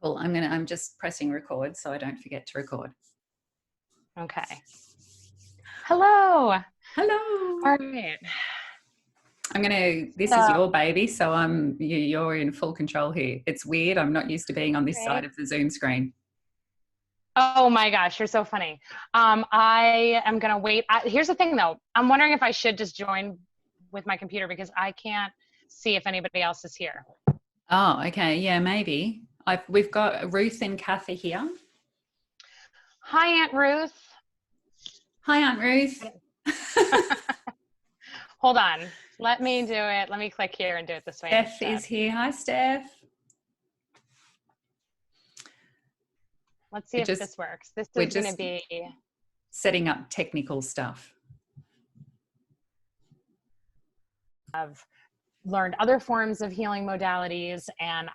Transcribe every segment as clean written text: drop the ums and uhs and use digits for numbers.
Cool. I'm just pressing record so I don't forget to record. Okay. Hello. Hello. All right. This is your baby, so you're in full control here. It's weird. I'm not used to being on this side of the Zoom screen. Oh my gosh, you're so funny. I am going to wait. Here's the thing though. I'm wondering if I should just join with my computer because I can't see if anybody else is here. Oh, okay. Yeah, maybe. We've got Ruth and Kathy here. Hi, Aunt Ruth. Hi, Aunt Ruth. Hold on. Let me do it. Let me click here and do it this way. Steph is here. Hi, Steph. Let's see if this works. This is going to be setting up technical stuff. I've learned other forms of healing modalities, and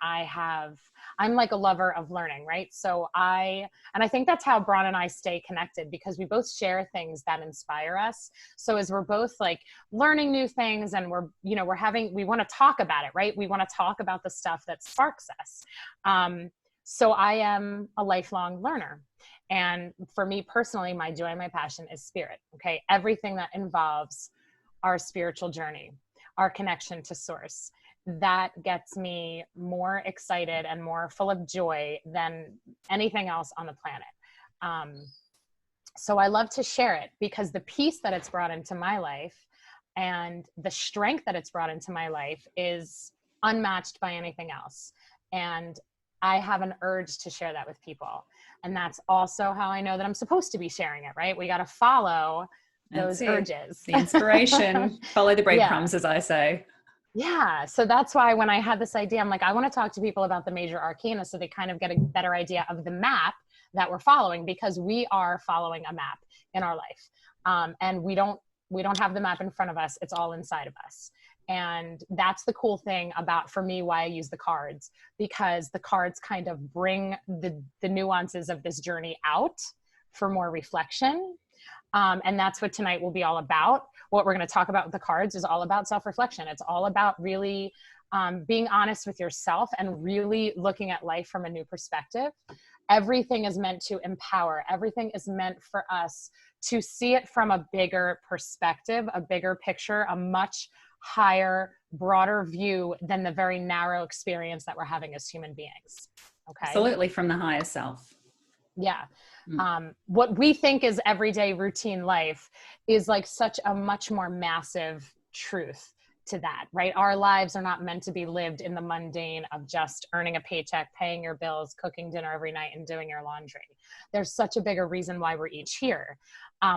I'm like a lover of learning, right? So I think that's how Bron and I stay connected, because we both share things that inspire us. So as we're both like learning new things and we want to talk about it, right? We want to talk about the stuff that sparks us. So I am a lifelong learner. And for me personally, my joy and my passion is spirit. Okay. Everything that involves our spiritual journey, our connection to source, that gets me more excited and more full of joy than anything else on the planet. So I love to share it because the peace that it's brought into my life and the strength that it's brought into my life is unmatched by anything else. And I have an urge to share that with people. And that's also how I know that I'm supposed to be sharing it, right? We got to follow those urges. The inspiration, follow the breadcrumbs, as I say. Yeah. So that's why when I had this idea, I'm like, I want to talk to people about the Major Arcana so they kind of get a better idea of the map that we're following, because we are following a map in our life. And we don't have the map in front of us. It's all inside of us. And that's the cool thing about, for me, why I use the cards, because the cards kind of bring the nuances of this journey out for more reflection. And that's what tonight will be all about. What we're going to talk about with the cards is all about self-reflection. It's all about really being honest with yourself and really looking at life from a new perspective. Everything is meant to empower. Everything is meant for us to see it from a bigger perspective, a bigger picture, a much higher, broader view than the very narrow experience that we're having as human beings. Okay. Absolutely, from the higher self. Yeah. What we think is everyday routine life is like such a much more massive truth to that, right? Our lives are not meant to be lived in the mundane of just earning a paycheck, paying your bills, cooking dinner every night, and doing your laundry. There's such a bigger reason why we're each here.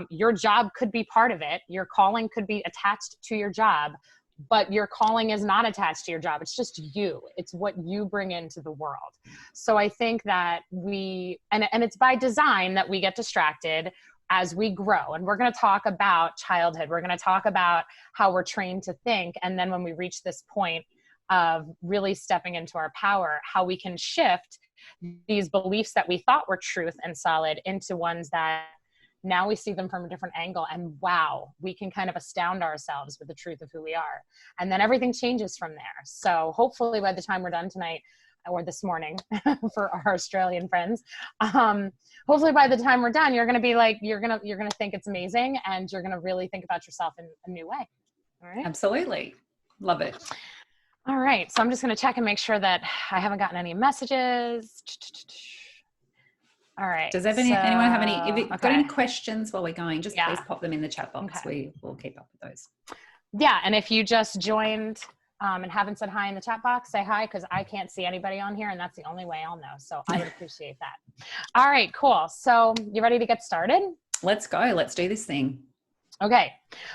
Your job could be part of it. Your calling could be attached to your job, but your calling is not attached to your job. It's just you. It's what you bring into the world. So I think that and it's by design that we get distracted as we grow. And we're going to talk about childhood. We're going to talk about how we're trained to think. And then when we reach this point of really stepping into our power, how we can shift these beliefs that we thought were truth and solid into ones that now we see them from a different angle, and wow, we can kind of astound ourselves with the truth of who we are. And then everything changes from there. So hopefully by the time we're done tonight, or this morning for our Australian friends, hopefully by the time we're done, you're going to be like, you're going to think it's amazing, and you're going to really think about yourself in a new way. All right. Absolutely. Love it. All right. So I'm just going to check and make sure that I haven't gotten any messages. All right. Does anyone have any, if you've got any questions while we're going, just please pop them in the chat box. Okay. We will keep up with those. Yeah. And if you just joined and haven't said hi in the chat box, say hi, because I can't see anybody on here, and that's the only way I'll know. So I would appreciate that. All right, cool. So you ready to get started? Let's go. Let's do this thing. Okay.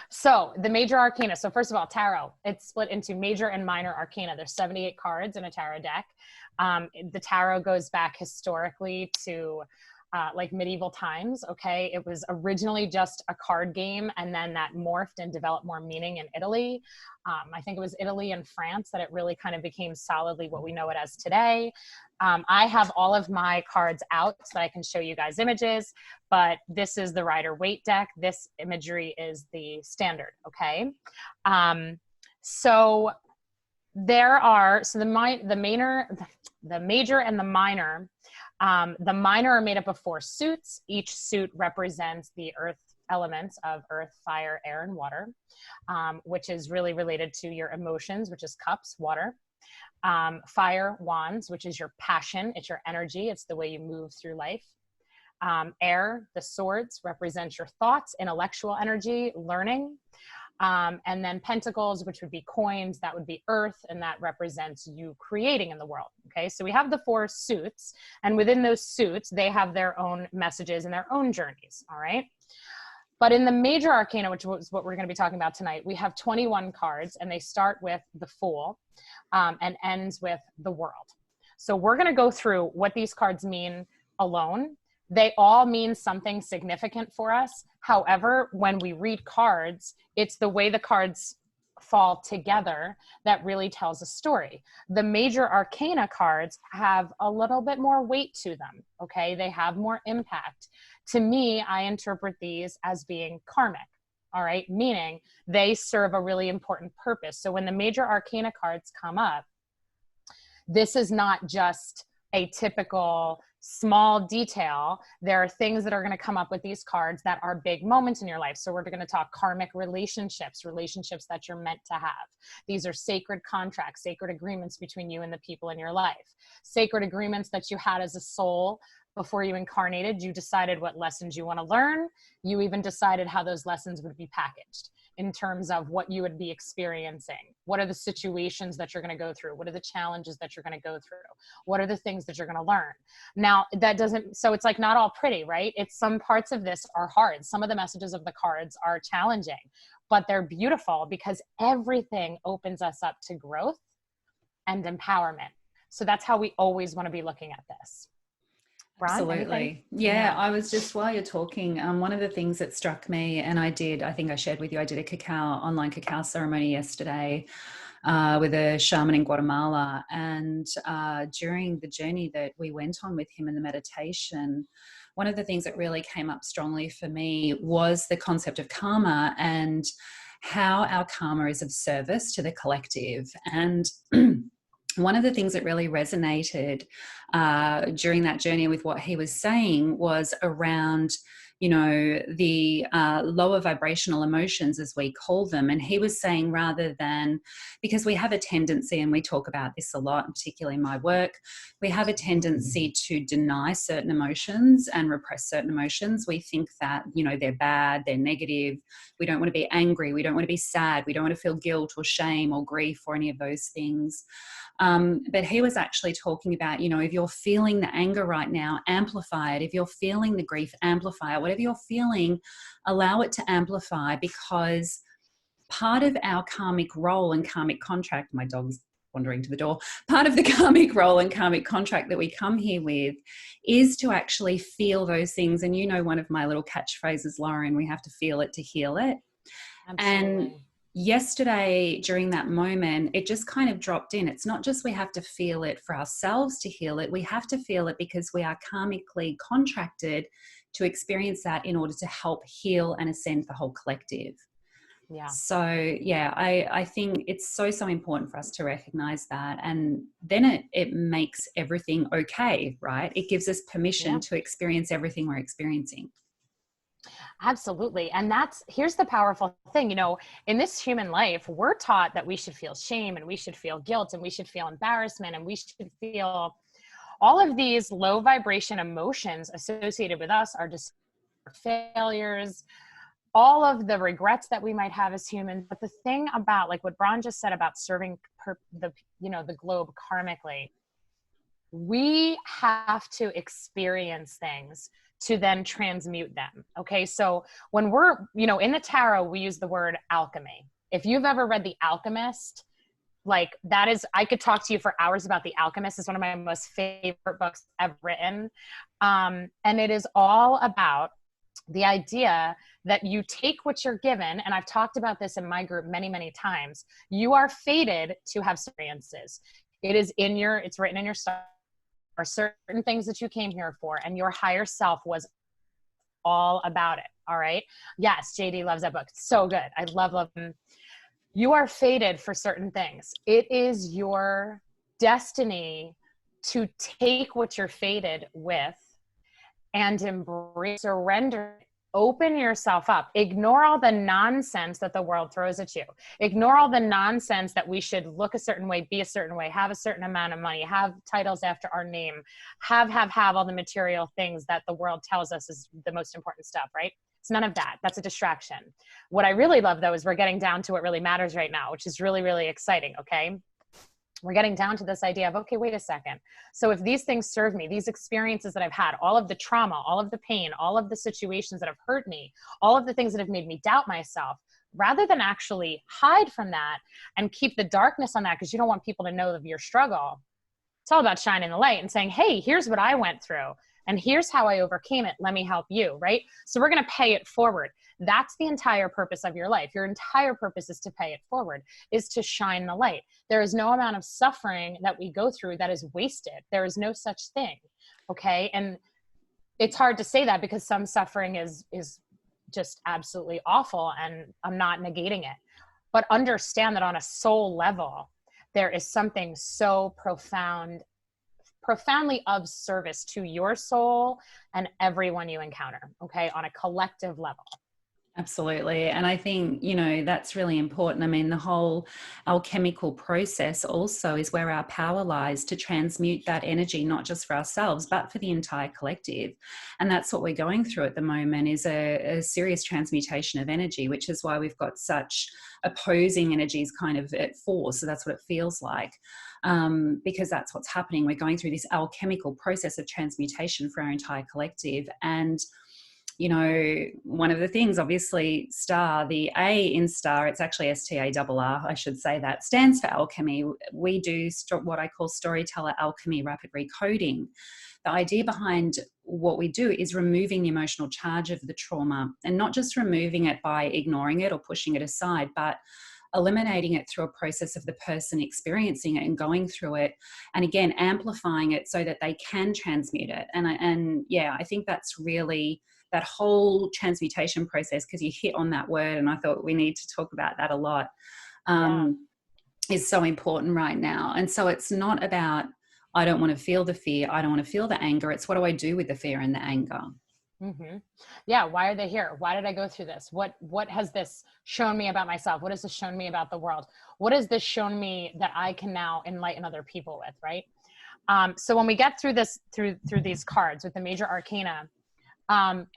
So the Major Arcana. So first of all, tarot, it's split into Major and Minor Arcana. There's 78 cards in a tarot deck. The tarot goes back historically to like medieval times. Okay. It was originally just a card game, and then that morphed and developed more meaning in Italy. I think it was Italy and France that it really kind of became solidly what we know it as today. I have all of my cards out so that I can show you guys images, but this is the Rider-Waite deck. This imagery is the standard. Okay. So there are, so the the major and the minor. The minor are made up of 4 suits. Each suit represents the earth elements of earth, fire, air, and water, which is really related to your emotions, which is cups, water. Fire, wands, which is your passion. It's your energy. It's the way you move through life. Air, the swords, represents your thoughts, intellectual energy, learning. And then pentacles, which would be coins, that would be earth, and that represents you creating in the world. Okay, so we have the 4 suits, and within those suits, they have their own messages and their own journeys. All right. But in the major arcana, which is what we're going to be talking about tonight, we have 21 cards, and they start with the Fool and ends with the World. So we're going to go through what these cards mean alone. They all mean something significant for us. However, when we read cards, it's the way the cards fall together that really tells a story. The major arcana cards have a little bit more weight to them, okay? They have more impact. To me, I interpret these as being karmic, all right? Meaning they serve a really important purpose. So when the major arcana cards come up, this is not just a typical small detail. There are things that are going to come up with these cards that are big moments in your life. So we're going to talk karmic relationships, relationships that you're meant to have. These are sacred contracts, sacred agreements between you and the people in your life, sacred agreements that you had as a soul before you incarnated. You decided what lessons you want to learn. You even decided how those lessons would be packaged in terms of what you would be experiencing. What are the situations that you're going to go through? What are the challenges that you're going to go through? What are the things that you're going to learn? Now, that doesn't, so it's like not all pretty, right? It's some parts of this are hard. Some of the messages of the cards are challenging, but they're beautiful because everything opens us up to growth and empowerment. So that's how we always want to be looking at this. Bron, absolutely. Yeah, I was just, while you're talking, one of the things that struck me, and I think I shared with you, I did a online cacao ceremony yesterday with a shaman in Guatemala. And during the journey that we went on with him in the meditation, one of the things that really came up strongly for me was the concept of karma and how our karma is of service to the collective. And one of the things that really resonated during that journey with what he was saying was around, you know, the lower vibrational emotions, as we call them. And he was saying, rather than, because we have a tendency, and we talk about this a lot, particularly in my work, we have a tendency to deny certain emotions and repress certain emotions. We think that, you know, they're bad, they're negative. We don't want to be angry. We don't want to be sad. We don't want to feel guilt or shame or grief or any of those things. But he was actually talking about, you know, if you're feeling the anger right now, amplify it. If you're feeling the grief, amplify it. Whatever you're feeling, allow it to amplify, because part of our karmic role and karmic contract, my dog's wandering to the door, part of the karmic role and karmic contract that we come here with is to actually feel those things. And you know, one of my little catchphrases, Lauren, we have to feel it to heal it. Absolutely. And yesterday, during that moment, it just kind of dropped in. It's not just we have to feel it for ourselves to heal it. We have to feel it because we are karmically contracted to experience that in order to help heal and ascend the whole collective. Yeah. So yeah, I think it's so important for us to recognize that. And then it makes everything okay, right? It gives us permission to experience everything we're experiencing. Absolutely. And here's the powerful thing, you know, in this human life, we're taught that we should feel shame and we should feel guilt and we should feel embarrassment and we should feel all of these low vibration emotions associated with us, our failures, all of the regrets that we might have as humans. But the thing about, like what Bron just said about serving the globe karmically, we have to experience things to then transmute them. Okay. So when we're, you know, in the tarot, we use the word alchemy. If you've ever read The Alchemist, like that is, I could talk to you for hours about The Alchemist. It's one of my most favorite books I've written. And it is all about the idea that you take what you're given. And I've talked about this in my group many, many times. You are fated to have experiences. It's written in your star. Are certain things that you came here for, and your higher self was all about it. All right. Yes. JD loves that book. It's so good. I love them. You are fated for certain things. It is your destiny to take what you're fated with and embrace, surrender, open yourself up. Ignore all the nonsense that the world throws at you. Ignore all the nonsense that we should look a certain way, be a certain way, have a certain amount of money, have titles after our name, have all the material things that the world tells us is the most important stuff, right? It's none of that. That's a distraction. What I really love, though, is we're getting down to what really matters right now, which is really, really exciting, okay? We're getting down to this idea of, okay, wait a second. So if these things serve me, these experiences that I've had, all of the trauma, all of the pain, all of the situations that have hurt me, all of the things that have made me doubt myself, rather than actually hide from that and keep the darkness on that because you don't want people to know of your struggle, it's all about shining the light and saying, hey, here's what I went through and here's how I overcame it. Let me help you, right? So we're going to pay it forward. That's the entire purpose of your life. Your entire purpose is to pay it forward, is to shine the light. There is no amount of suffering that we go through that is wasted. There is no such thing, okay? And it's hard to say that because some suffering is just absolutely awful, and I'm not negating it. But understand that on a soul level, there is something so profoundly of service to your soul and everyone you encounter, okay, on a collective level. Absolutely. And I think, that's really important. I mean, the whole alchemical process also is where our power lies to transmute that energy, not just for ourselves, but for the entire collective. And that's what we're going through at the moment, is a serious transmutation of energy, which is why we've got such opposing energies kind of at force. So that's what it feels like. Because that's what's happening. We're going through this alchemical process of transmutation for our entire collective. And one of the things, obviously, STARR, the A in STARR, it's actually STARR, I should say that, stands for alchemy. We do what I call Storyteller Alchemy Rapid Recoding. The idea behind what we do is removing the emotional charge of the trauma, and not just removing it by ignoring it or pushing it aside, but eliminating it through a process of the person experiencing it and going through it, and again, amplifying it so that they can transmute it. And I think that's really that whole transmutation process, because you hit on that word, and I thought we need to talk about that a lot, is so important right now. And so it's not about, I don't want to feel the fear, I don't want to feel the anger. It's what do I do with the fear and the anger? Mm-hmm. Yeah. Why are they here? Why did I go through this? What has this shown me about myself? What has this shown me about the world? What has this shown me that I can now enlighten other people with? Right. So when we get through this, through these cards with the Major Arcana,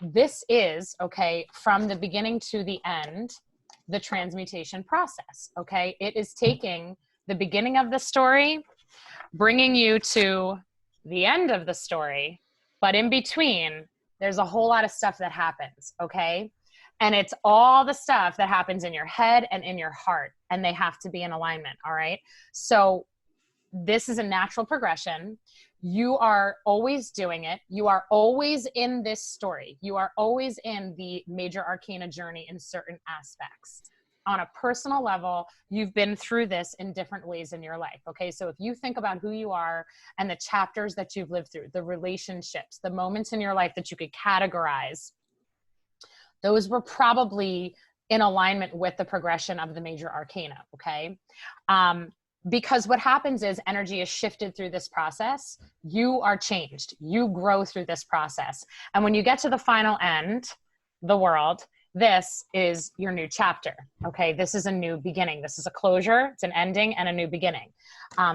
this is, okay, from the beginning to the end, the transmutation process. Okay. It is taking the beginning of the story, bringing you to the end of the story, but in between, there's a whole lot of stuff that happens, okay? And it's all the stuff that happens in your head and in your heart, and they have to be in alignment, all right? So this is a natural progression. You are always doing it. You are always in this story. You are always in the Major Arcana journey in certain aspects. On a personal level, you've been through this in different ways in your life, okay? So if you think about who you are and the chapters that you've lived through, the relationships, the moments in your life that you could categorize, those were probably in alignment with the progression of the Major Arcana, okay? Because what happens is energy is shifted through this process. You are changed. You grow through this process. And when you get to the final end, the world, this is your new chapter, okay? This is a new beginning. This is a closure, it's an ending, and a new beginning.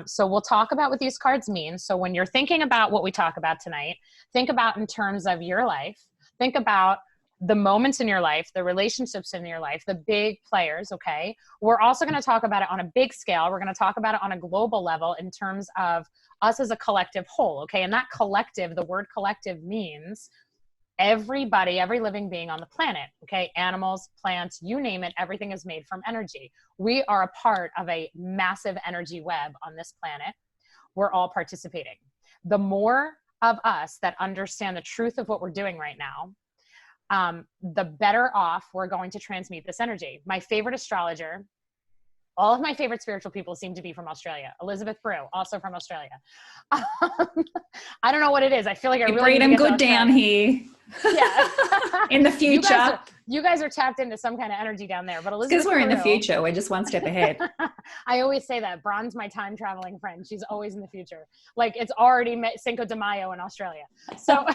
So we'll talk about what these cards mean. So when you're thinking about what we talk about tonight, think about in terms of your life. Think about the moments in your life, the relationships in your life, the big players, okay? We're also going to talk about it on a big scale. We're going to talk about it on a global level in terms of us as a collective whole, okay? And that collective, the word collective means everybody, every living being on the planet, okay? Animals, plants, you name it, everything is made from energy. We are a part of a massive energy web on this planet. We're all participating. The more of us that understand the truth of what we're doing right now, the better off we're going to transmute this energy. My favorite astrologer All of my favorite spiritual people seem to be from Australia. Elizabeth Brew, also from Australia. I don't know what it is. I feel like I you really breed them good down here. Yeah. In the future. You guys are tapped into some kind of energy down there. But Elizabeth, because we're in the future, we're just one step ahead. I always say that Bron's my time traveling friend. She's always in the future. Like it's already Cinco de Mayo in Australia. So,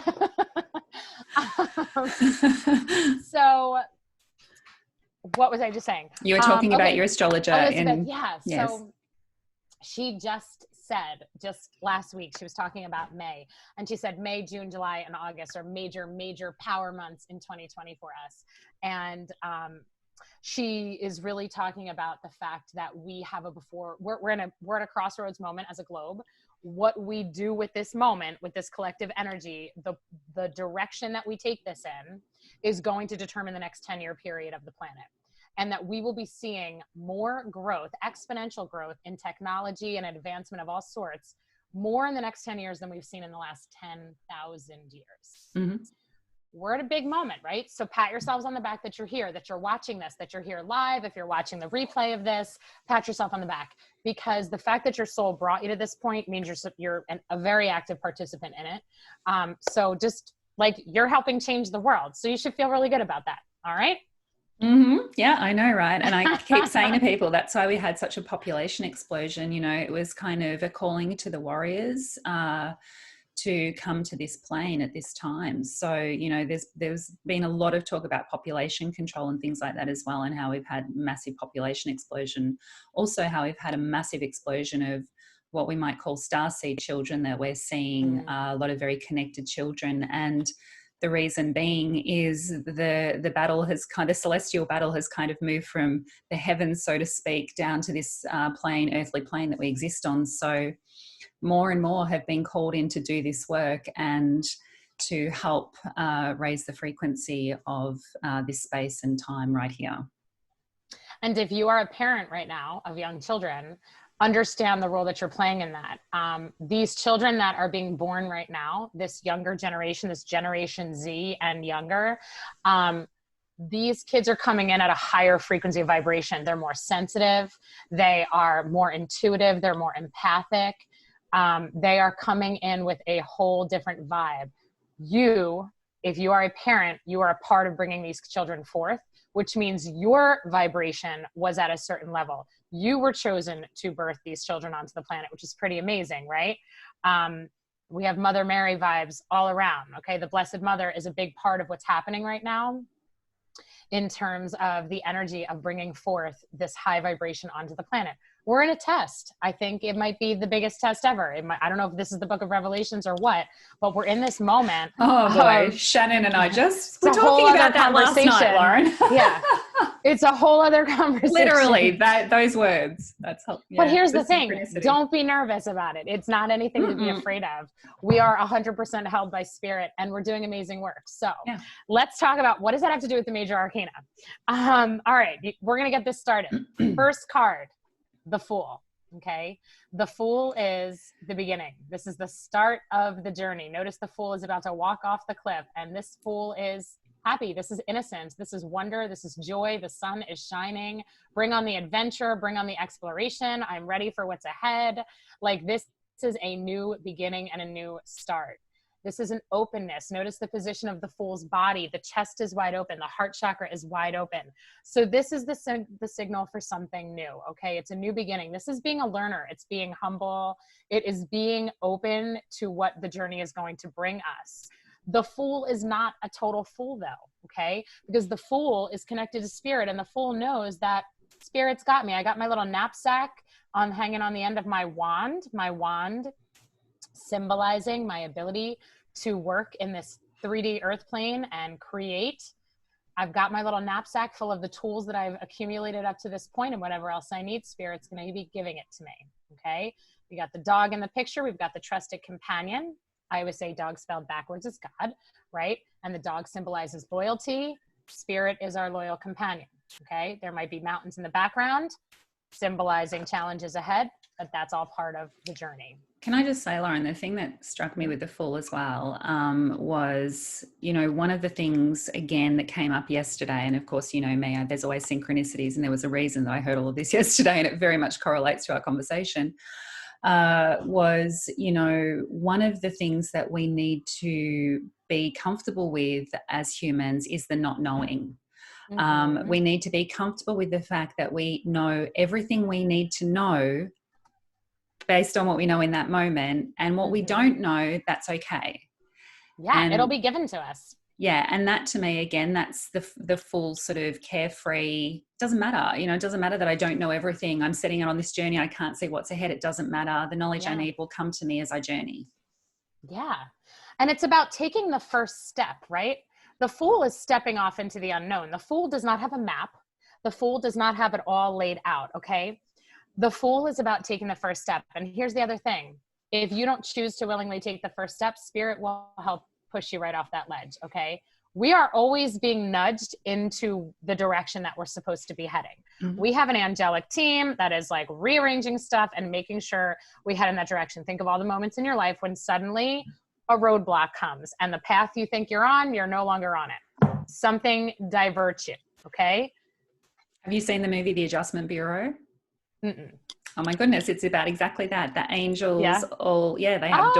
so what was I just saying? You were talking about your astrologer. Elizabeth, yes. So she just said, just last week, she was talking about May, and she said May, June, July, and August are major power months in 2020 for us. And she is really talking about the fact that we have we're at a crossroads moment as a globe. What we do with this moment, with this collective energy, the direction that we take this in is going to determine the next 10-year period of the planet. And that we will be seeing more growth, exponential growth in technology and advancement of all sorts, more in the next 10 years than we've seen in the last 10,000 years. Mm-hmm. We're at a big moment, right? So pat yourselves on the back that you're here, that you're watching this, that you're here live. If you're watching the replay of this, pat yourself on the back, because the fact that your soul brought you to this point means you're a very active participant in it. So just like you're helping change the world. So you should feel really good about that. All right. Mm-hmm. Yeah, I know, right? And I keep saying to people, that's why we had such a population explosion. You know, it was kind of a calling to the warriors to come to this plane at this time. So, you know, there's been a lot of talk about population control and things like that as well, and how we've had massive population explosion. Also, how we've had a massive explosion of what we might call starseed children, that we're seeing a lot of very connected children. And the reason being is the battle has the celestial battle has kind of moved from the heavens, so to speak, down to this earthly plane that we exist on. So more and more have been called in to do this work and to help raise the frequency of this space and time right here. And if you are a parent right now of young children, understand the role that you're playing in that. These children that are being born right now, this younger generation, this Generation Z and younger, these kids are coming in at a higher frequency of vibration. They're more sensitive. They are more intuitive. They're more empathic. They are coming in with a whole different vibe. If you are a parent, you are a part of bringing these children forth, which means your vibration was at a certain level. You were chosen to birth these children onto the planet, which is pretty amazing, right? We have Mother Mary vibes all around, okay? The Blessed Mother is a big part of what's happening right now in terms of the energy of bringing forth this high vibration onto the planet. We're in a test. I think it might be the biggest test ever. I don't know if this is the Book of Revelations or what, but we're in this moment. Oh boy, Shannon and I we're talking about that last night, Lauren. Yeah, it's a whole other conversation. Literally, those words. That's helpful. Yeah, but here's the thing: don't be nervous about it. It's not anything to be afraid of. We are 100% held by spirit, and we're doing amazing work. So let's talk about what does that have to do with the Major Arcana. All right, we're gonna get this started. First card. The Fool, okay? The Fool is the beginning. This is the start of the journey. Notice the Fool is about to walk off the cliff, and this Fool is happy. This is innocence. This is wonder. This is joy. The sun is shining. Bring on the adventure. Bring on the exploration. I'm ready for what's ahead. Like this is a new beginning and a new start. This is an openness. Notice the position of the Fool's body. The chest is wide open. The heart chakra is wide open. So this is the signal for something new, okay? It's a new beginning. This is being a learner. It's being humble. It is being open to what the journey is going to bring us. The Fool is not a total fool though, okay? Because the Fool is connected to spirit, and the Fool knows that spirit's got me. I got my little knapsack hanging on the end of my wand symbolizing my ability to work in this 3D earth plane and create. I've got my little knapsack full of the tools that I've accumulated up to this point, and whatever else I need, Spirit's going to be giving it to me, okay? We got the dog in the picture. We've got the trusted companion. I always say dog spelled backwards is God, right? And the dog symbolizes loyalty. Spirit is our loyal companion, okay? There might be mountains in the background symbolizing challenges ahead. but that's all part of the journey. Can I just say, Lauren, the thing that struck me with the Fool as well was, you know, one of the things, again, that came up yesterday, and of course, you know me, there's always synchronicities, and there was a reason that I heard all of this yesterday, and it very much correlates to our conversation, was, you know, one of the things that we need to be comfortable with as humans is the not knowing. We need to be comfortable with the fact that we know everything we need to know based on what we know in that moment, and what we don't know, that's okay. Yeah, and it'll be given to us. Yeah, and that to me, again, that's the full sort of carefree, doesn't matter, you know, it doesn't matter that I don't know everything. I'm setting out on this journey. I can't see what's ahead. It doesn't matter. The knowledge I need will come to me as I journey. Yeah. And it's about taking the first step, right? The Fool is stepping off into the unknown. The Fool does not have a map. The Fool does not have it all laid out, okay? The Fool is about taking the first step. And here's the other thing. If you don't choose to willingly take the first step, Spirit will help push you right off that ledge, okay? We are always being nudged into the direction that we're supposed to be heading. We have an angelic team that is like rearranging stuff and making sure we head in that direction. Think of all the moments in your life when suddenly a roadblock comes and the path you think you're on, you're no longer on it. Something diverts you, okay? Have you seen the movie The Adjustment Bureau? Oh my goodness, it's about exactly that. The angels they have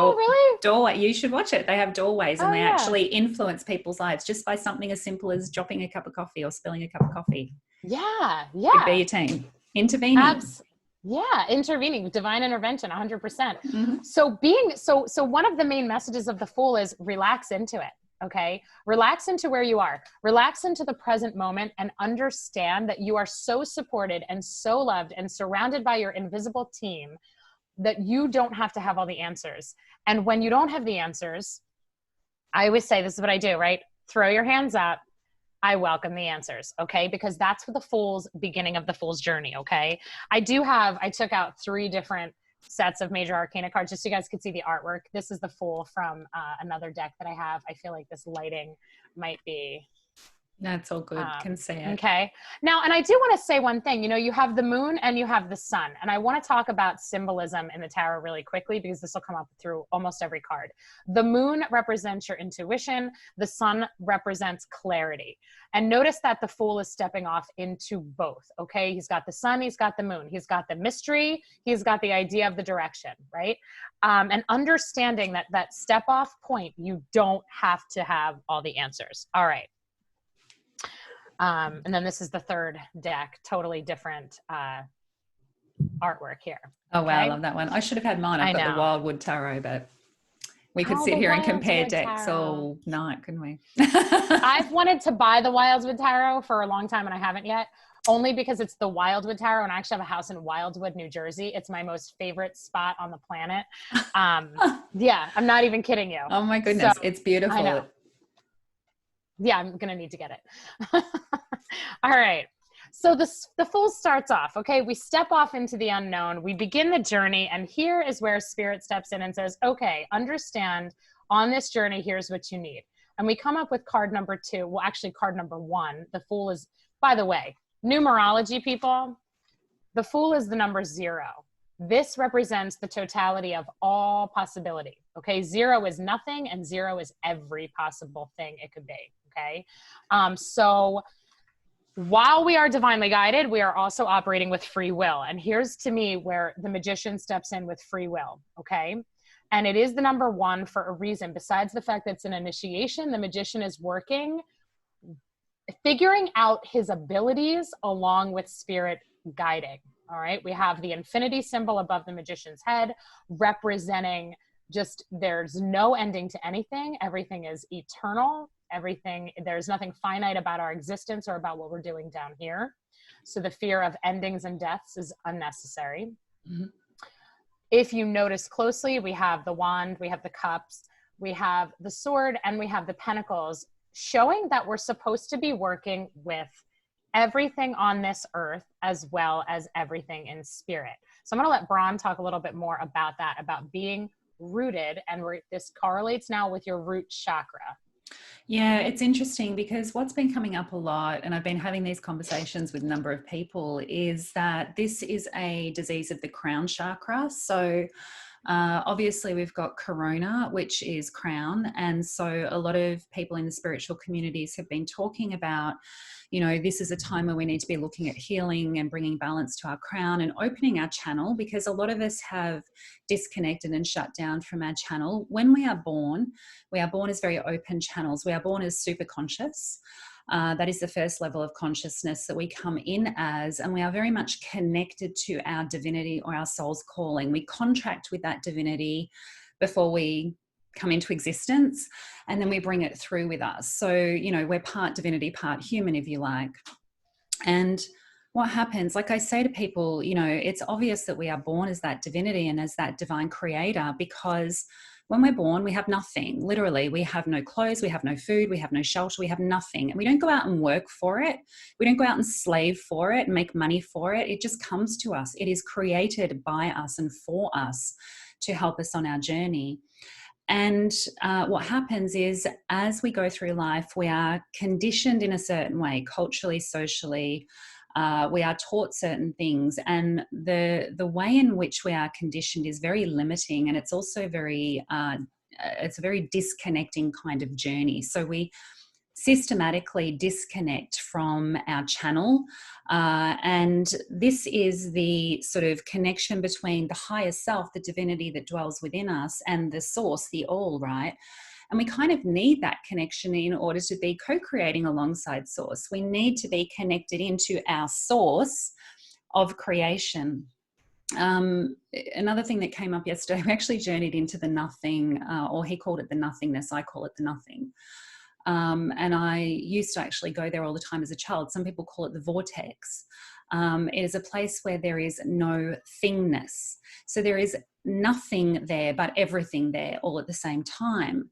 doorway. You should watch it. They have doorways and they actually influence people's lives just by something as simple as dropping a cup of coffee or spilling a cup of coffee. Yeah. Could be your team. Intervening. Intervening, divine intervention, 100%. So one of the main messages of the Fool is relax into it. Okay. Relax into where you are, relax into the present moment, and understand that you are so supported and so loved and surrounded by your invisible team that you don't have to have all the answers. And when you don't have the answers, I always say, this is what I do, right? Throw your hands up. I welcome the answers. Okay. Because that's what the Fool's beginning of the Fool's journey. Okay. I took out 3 different sets of Major Arcana cards just so you guys could see the artwork. This is the Fool from another deck that I have. I feel like this lighting might be... That's all good. Can see it. Okay. Now, and I do want to say one thing, you know, you have the moon and you have the sun. And I want to talk about symbolism in the tarot really quickly because this will come up through almost every card. The moon represents your intuition. The sun represents clarity. And notice that the Fool is stepping off into both. Okay. He's got the sun, he's got the moon, he's got the mystery, he's got the idea of the direction, right? And understanding that step off point, you don't have to have all the answers. All right. And then this is the third deck, totally different artwork here. Oh, wow. I love that one. I should have had mine. I've got the Wildwood Tarot, but we could sit here and compare decks all night, couldn't we? I've wanted to buy the Wildwood Tarot for a long time and I haven't yet, only because it's the Wildwood Tarot and I actually have a house in Wildwood, New Jersey. It's my most favorite spot on the planet. Yeah, I'm not even kidding you. Oh my goodness. So, it's beautiful. I know. Yeah, I'm going to need to get it. All right. So the Fool starts off, okay? We step off into the unknown. We begin the journey. And here is where Spirit steps in and says, okay, understand on this journey, here's what you need. And we come up with card number 2. Well, actually card number 1. The Fool is, by the way, numerology people, the Fool is the number 0. This represents the totality of all possibility. Okay. 0 is nothing and 0 is every possible thing it could be. Okay. So while we are divinely guided, we are also operating with free will. And here's to me where the magician steps in with free will. Okay. And it is the number 1 for a reason. Besides the fact that it's an initiation, the magician is working, figuring out his abilities along with Spirit guiding. All right. We have the infinity symbol above the magician's head representing just there's no ending to anything. Everything is eternal. There's nothing finite about our existence or about what we're doing down here. So the fear of endings and deaths is unnecessary. Mm-hmm. If you notice closely, we have the wand, we have the cups, we have the sword, and we have the pentacles, showing that we're supposed to be working with everything on this earth as well as everything in spirit. So I'm going to let Bron talk a little bit more about that, about being rooted, and this correlates now with your root chakra. Yeah, it's interesting because what's been coming up a lot, and I've been having these conversations with a number of people, is that this is a disease of the crown chakra. So obviously, we've got corona, which is crown. And so a lot of people in the spiritual communities have been talking about, you know, this is a time where we need to be looking at healing and bringing balance to our crown and opening our channel, because a lot of us have disconnected and shut down from our channel. When we are born as very open channels. We are born as super conscious. That is the first level of consciousness that we come in as, and we are very much connected to our divinity or our soul's calling. We contract with that divinity before we come into existence, and then we bring it through with us. So, you know, we're part divinity, part human, if you like. And what happens, like I say to people, you know, it's obvious that we are born as that divinity and as that divine creator, because when we're born, we have nothing. Literally, we have no clothes, we have no food, we have no shelter, we have nothing. And we don't go out and work for it. We don't go out and slave for it and make money for it. It just comes to us. It is created by us and for us to help us on our journey. And what happens is, as we go through life, we are conditioned in a certain way, culturally, socially. We are taught certain things, and the way in which we are conditioned is very limiting, and it's also very it's a very disconnecting kind of journey. So we systematically disconnect from our channel, and this is the sort of connection between the higher self, the divinity that dwells within us, and the source, the all, right? And we kind of need that connection in order to be co-creating alongside source. We need to be connected into our source of creation. Another thing that came up yesterday, we actually journeyed into the nothing, or he called it the nothingness, I call it the nothing. And I used to actually go there all the time as a child. Some people call it the vortex. It is a place where there is no thingness. So there is nothing there, but everything there all at the same time.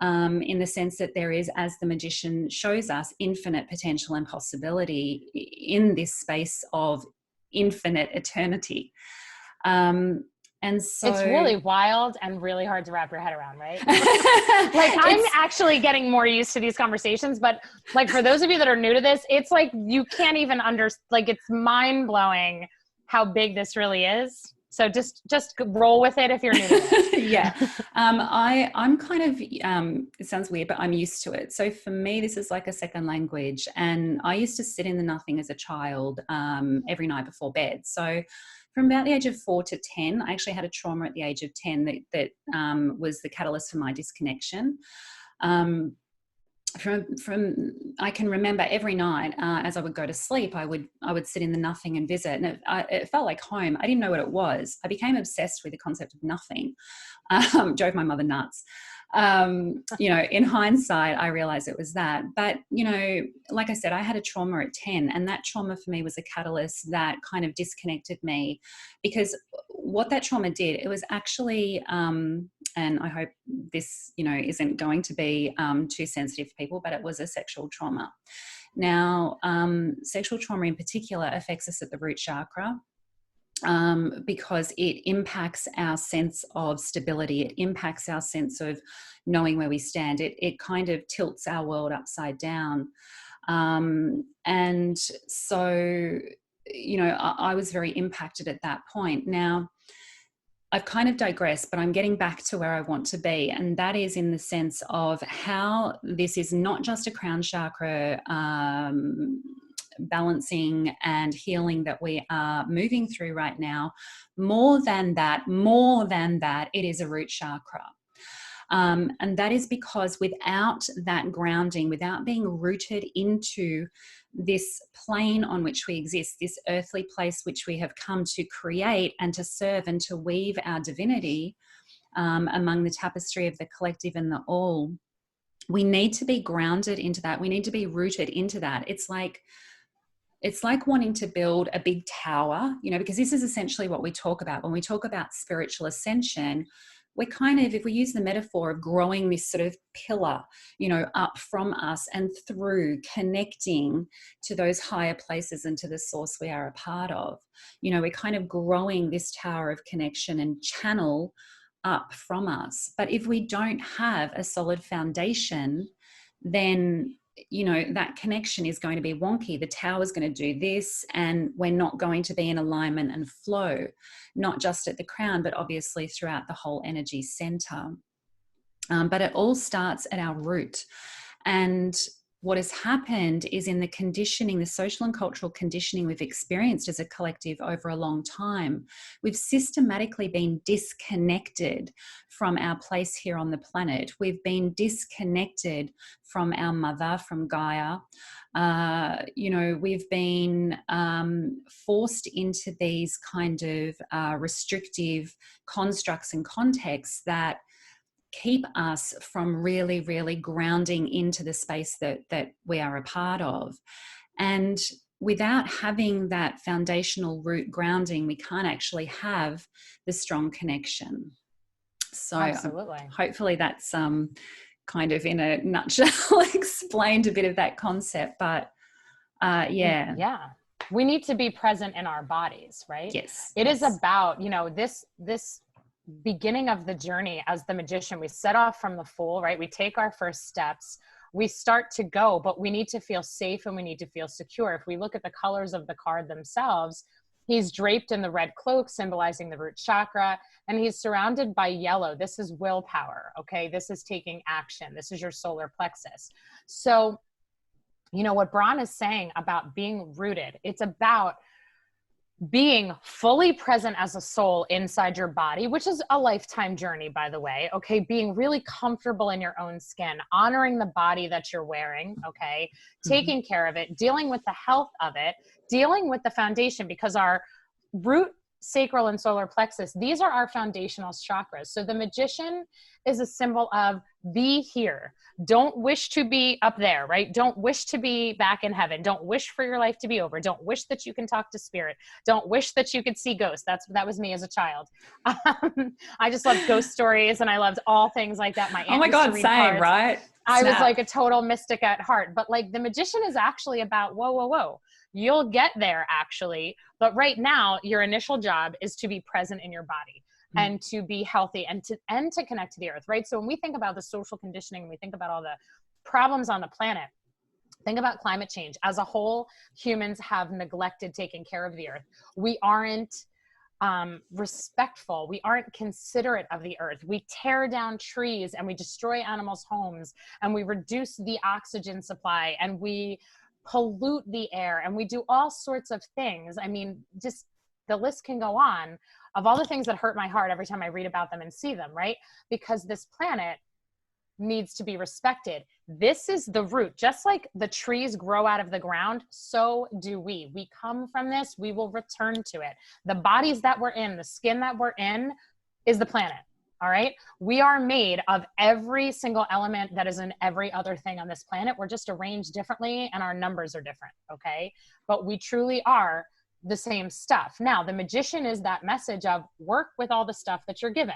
In the sense that there is, as the magician shows us, infinite potential and possibility in this space of infinite eternity. And so it's really wild and really hard to wrap your head around, right? Like, I'm actually getting more used to these conversations, but like, for those of you that are new to this, it's like, you can't even like, it's mind blowing how big this really is. So just roll with it if you're new to it. Yeah. I'm kind of, it sounds weird, but I'm used to it. So for me, this is like a second language. And I used to sit in the nothing as a child, every night before bed. So from about the age of 4 to 10, I actually had a trauma at the age of 10 that was the catalyst for my disconnection. From I can remember every night as I would go to sleep, I would sit in the nothing and visit, and it felt like home. I didn't know what it was. I became obsessed with the concept of nothing. Drove my mother nuts. You know, in hindsight, I realized it was that. But, you know, like I said, I had a trauma at 10, and that trauma for me was a catalyst that kind of disconnected me, because what that trauma did, it was actually, and I hope this, you know, isn't going to be too sensitive for people, but it was a sexual trauma. Now, sexual trauma in particular affects us at the root chakra. Because it impacts our sense of stability. It impacts our sense of knowing where we stand. It kind of tilts our world upside down. And so, you know, I was very impacted at that point. Now, I've kind of digressed, but I'm getting back to where I want to be. And that is in the sense of how this is not just a crown chakra balancing and healing that we are moving through right now. More than that, it is a root chakra. And that is because without that grounding, without being rooted into this plane on which we exist, this earthly place which we have come to create and to serve and to weave our divinity among the tapestry of the collective and the all, we need to be grounded into that. We need to be rooted into that. It's like wanting to build a big tower, you know, because this is essentially what we talk about. When we talk about spiritual ascension, we're kind of, if we use the metaphor of growing this sort of pillar, you know, up from us and through, connecting to those higher places and to the source we are a part of. You know, we're kind of growing this tower of connection and channel up from us. But if we don't have a solid foundation, then, you know, that connection is going to be wonky. The tower is going to do this, and we're not going to be in alignment and flow, not just at the crown, but obviously throughout the whole energy center. But it all starts at our root. And what has happened is, in the conditioning, the social and cultural conditioning we've experienced as a collective over a long time, we've systematically been disconnected from our place here on the planet. We've been disconnected from our mother, from Gaia. You know, we've been forced into these kind of restrictive constructs and contexts that keep us from really, really grounding into the space that we are a part of. And without having that foundational root grounding, we can't actually have the strong connection. So absolutely. Hopefully that's kind of in a nutshell explained a bit of that concept. But yeah, we need to be present in our bodies, right? Yes. It is about, you know, this beginning of the journey as the magician. We set off from the Fool, right? We take our first steps, we start to go, but we need to feel safe and we need to feel secure. If we look at the colors of the card themselves, he's draped in the red cloak, symbolizing the root chakra, and he's surrounded by yellow. This is willpower, okay? This is taking action. This is your solar plexus. So, you know, what Bron is saying about being rooted, it's about being fully present as a soul inside your body, which is a lifetime journey, by the way. Okay. Being really comfortable in your own skin, honoring the body that you're wearing. Okay. Taking care of it, dealing with the health of it, dealing with the foundation, because our root, sacral, and solar plexus, these are our foundational chakras. So the magician is a symbol of be here. Don't wish to be up there, right? Don't wish to be back in heaven. Don't wish for your life to be over. Don't wish that you can talk to spirit. Don't wish that you could see ghosts. That was me as a child. I just loved ghost stories, and I loved all things like that. My aunt oh my God, same, cards. right? I was like a total mystic at heart. But like the magician is actually about, whoa. You'll get there actually. But right now, your initial job is to be present in your body and to be healthy and to connect to the earth, right? So when we think about the social conditioning, we think about all the problems on the planet, think about climate change. As a whole, humans have neglected taking care of the earth. We aren't respectful. We aren't considerate of the earth. We tear down trees and we destroy animals' homes and we reduce the oxygen supply and we pollute the air and we do all sorts of things. I mean, just the list can go on of all the things that hurt my heart every time I read about them and see them, right? Because this planet needs to be respected. This is the root. Just like the trees grow out of the ground, so do we. We come from this, we will return to it. The bodies that we're in, the skin that we're in is the planet. All right. We are made of every single element that is in every other thing on this planet. We're just arranged differently and our numbers are different. Okay. But we truly are the same stuff. Now, the magician is that message of work with all the stuff that you're given.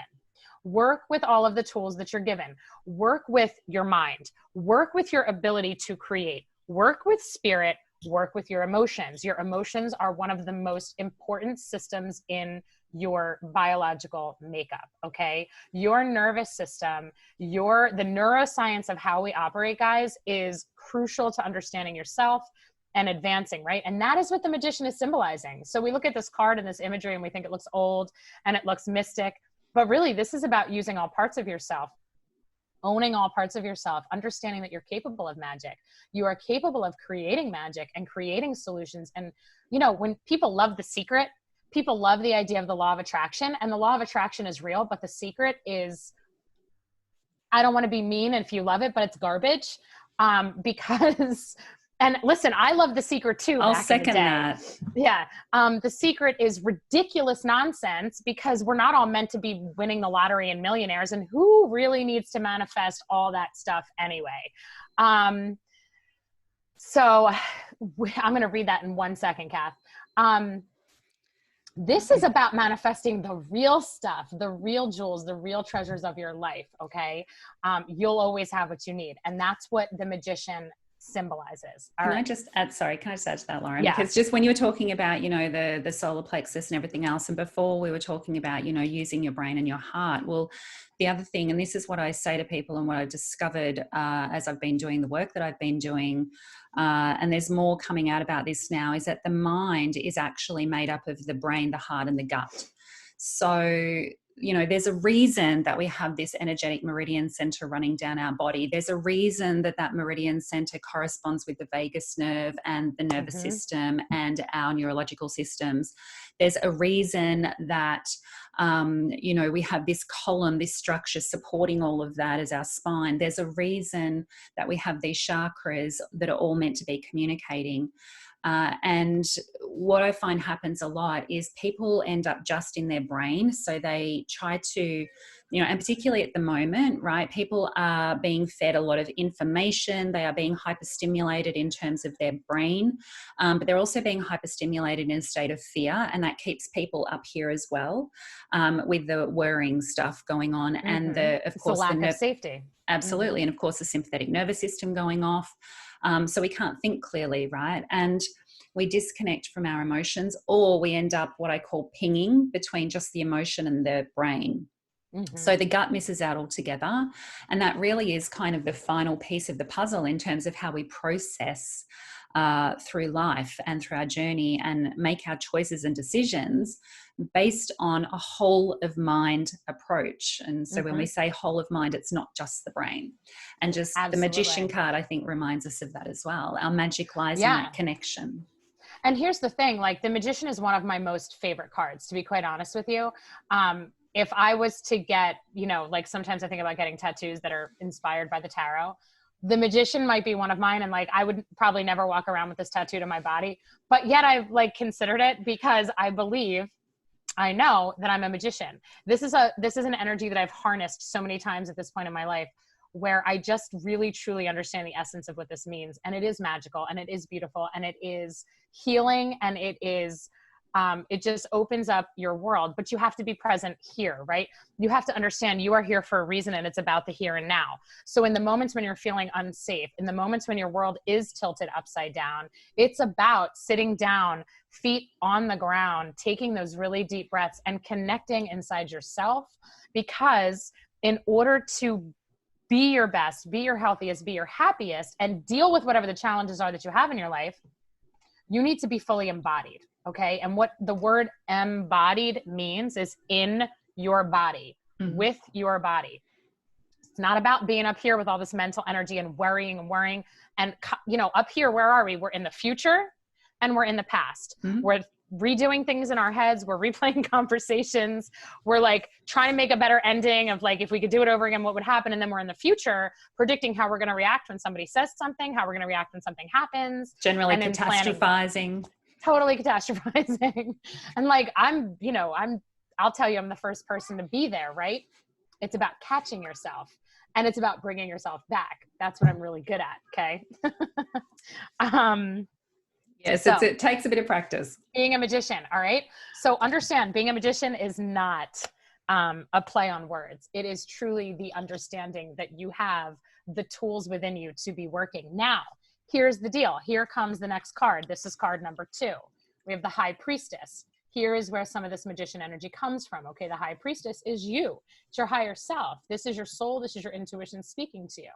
Work with all of the tools that you're given. Work with your mind. Work with your ability to create. Work with spirit. Work with your emotions. Your emotions are one of the most important systems in your biological makeup, okay? Your nervous system, the neuroscience of how we operate, guys, is crucial to understanding yourself and advancing, right? And that is what the magician is symbolizing. So we look at this card and this imagery and we think it looks old and it looks mystic, but really this is about using all parts of yourself, owning all parts of yourself, understanding that you're capable of magic. You are capable of creating magic and creating solutions. And, you know, when people love The Secret, people love the idea of the law of attraction, and the law of attraction is real, but The Secret is, I don't want to be mean if you love it, but it's garbage. Because, and listen, I love The Secret too. I'll second that. Yeah. The Secret is ridiculous nonsense because we're not all meant to be winning the lottery and millionaires, and who really needs to manifest all that stuff anyway? So I'm going to read that in 1 second, Kath. This is about manifesting the real stuff, the real jewels, the real treasures of your life, okay? You'll always have what you need. And that's what the magician symbolizes. Can I just add to that, Lauren? Yeah. Because just when you were talking about, the solar plexus and everything else, and before we were talking about, using your brain and your heart. Well, the other thing, and this is what I say to people and what I've discovered as I've been doing the work that I've been doing, and there's more coming out about this now, is that the mind is actually made up of the brain, the heart, and the gut. So, there's a reason that we have this energetic meridian center running down our body. There's a reason that meridian center corresponds with the vagus nerve and the nervous system and our neurological systems. There's a reason that, we have this column, this structure supporting all of that as our spine. There's a reason that we have these chakras that are all meant to be communicating. And what I find happens a lot is people end up just in their brain. So they try to, and particularly at the moment, right, people are being fed a lot of information. They are being hyperstimulated in terms of their brain, but they're also being hyperstimulated in a state of fear. And that keeps people up here as well, with the worrying stuff going on. And of course, the lack of safety. Absolutely. And of course, the sympathetic nervous system going off. So we can't think clearly, right? And we disconnect from our emotions, or we end up what I call pinging between just the emotion and the brain. So the gut misses out altogether. And that really is kind of the final piece of the puzzle in terms of how we process through life and through our journey and make our choices and decisions based on a whole of mind approach. And so when we say whole of mind, it's not just the brain. And just the magician card, I think, reminds us of that as well. Our magic lies in that connection. And here's the thing, like the magician is one of my most favorite cards, to be quite honest with you. If I was to get, like sometimes I think about getting tattoos that are inspired by the tarot. The magician might be one of mine. And like, I would probably never walk around with this tattoo to my body, but yet I've like considered it because I know that I'm a magician. This is an energy that I've harnessed so many times at this point in my life, where I just really, truly understand the essence of what this means. And it is magical, and it is beautiful, and it is healing, and it is, it just opens up your world, but you have to be present here, right? You have to understand you are here for a reason, and it's about the here and now. So in the moments when you're feeling unsafe, in the moments when your world is tilted upside down, it's about sitting down, feet on the ground, taking those really deep breaths and connecting inside yourself, because in order to be your best, be your healthiest, be your happiest, and deal with whatever the challenges are that you have in your life, you need to be fully embodied. Okay. And what the word embodied means is in your body, with your body. It's not about being up here with all this mental energy and worrying. And, up here, where are we? We're in the future and we're in the past. We're redoing things in our heads. We're replaying conversations. We're like trying to make a better ending of like, if we could do it over again, what would happen? And then we're in the future predicting how we're going to react when somebody says something, how we're going to react when something happens. Generally catastrophizing. Totally catastrophizing. And like, I'll tell you, I'm the first person to be there, right? It's about catching yourself, and it's about bringing yourself back. That's what I'm really good at. Okay. Yes, so, it takes a bit of practice. Being a magician. All right. So understand, being a magician is not a play on words. It is truly the understanding that you have the tools within you to be working. Now, here's the deal. Here comes the next card. This is card number 2. We have the High Priestess. Here is where some of this magician energy comes from. Okay. The High Priestess is you. It's your higher self. This is your soul. This is your intuition speaking to you.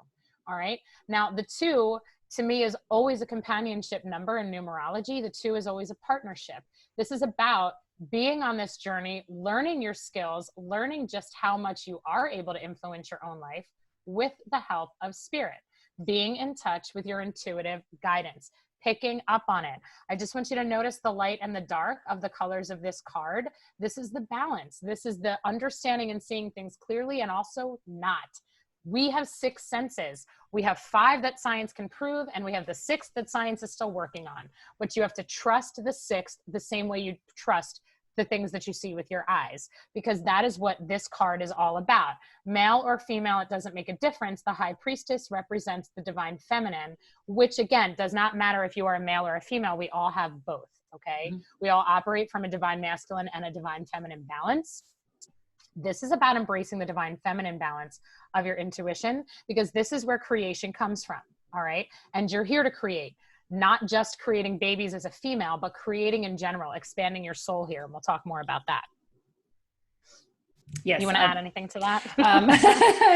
All right. Now the 2 to me is always a companionship number in numerology. The 2 is always a partnership. This is about being on this journey, learning your skills, learning just how much you are able to influence your own life with the help of spirit, being in touch with your intuitive guidance, picking up on it. I just want you to notice the light and the dark of the colors of this card. This is the balance. This is the understanding and seeing things clearly and also not. We have 6 senses. We have 5 that science can prove, and we have the 6th that science is still working on. But you have to trust the 6th the same way you trust the things that you see with your eyes, because that is what this card is all about. Male or female, it doesn't make a difference. The High Priestess represents the divine feminine, which again, does not matter if you are a male or a female. We all have both, okay? We all operate from a divine masculine and a divine feminine balance. This is about embracing the divine feminine balance of your intuition, because this is where creation comes from. all right? And you're here to create, not just creating babies as a female, but creating in general, expanding your soul here. And we'll talk more about that. Yes. You want to add anything to that?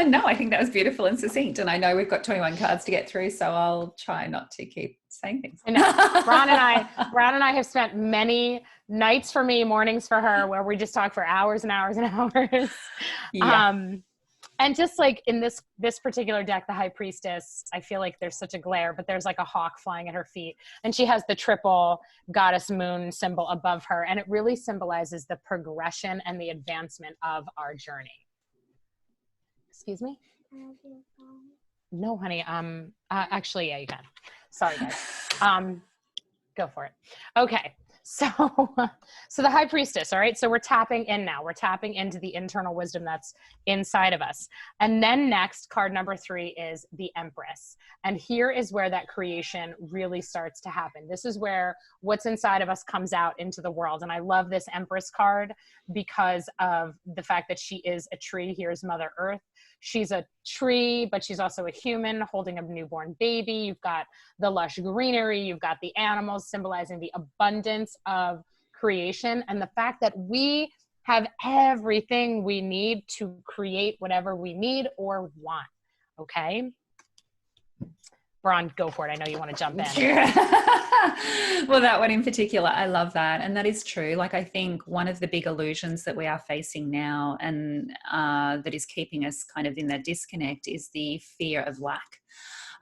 No, I think that was beautiful and succinct. And I know we've got 21 cards to get through, so I'll try not to keep saying things. I know. Bron and I have spent many nights for me, mornings for her, where we just talk for hours and hours and hours. Yeah. And just like in this particular deck, the High Priestess, I feel like there's such a glare, but there's like a hawk flying at her feet. And she has the triple goddess moon symbol above her. And it really symbolizes the progression and the advancement of our journey. Excuse me? No, honey. Actually, yeah, you can. Sorry, guys. Go for it. Okay. So the High Priestess, all right? So we're tapping in now. We're tapping into the internal wisdom that's inside of us. And then next, card number 3 is the Empress. And here is where that creation really starts to happen. This is where what's inside of us comes out into the world. And I love this Empress card because of the fact that she is a tree. Here's Mother Earth. She's a tree, but she's also a human holding a newborn baby. You've got the lush greenery. You've got the animals symbolizing the abundance of creation. And the fact that we have everything we need to create whatever we need or want. Okay? Bron, go for it. I know you want to jump in. Well, that one in particular, I love that. And that is true. Like, I think one of the big illusions that we are facing now and that is keeping us kind of in that disconnect is the fear of lack.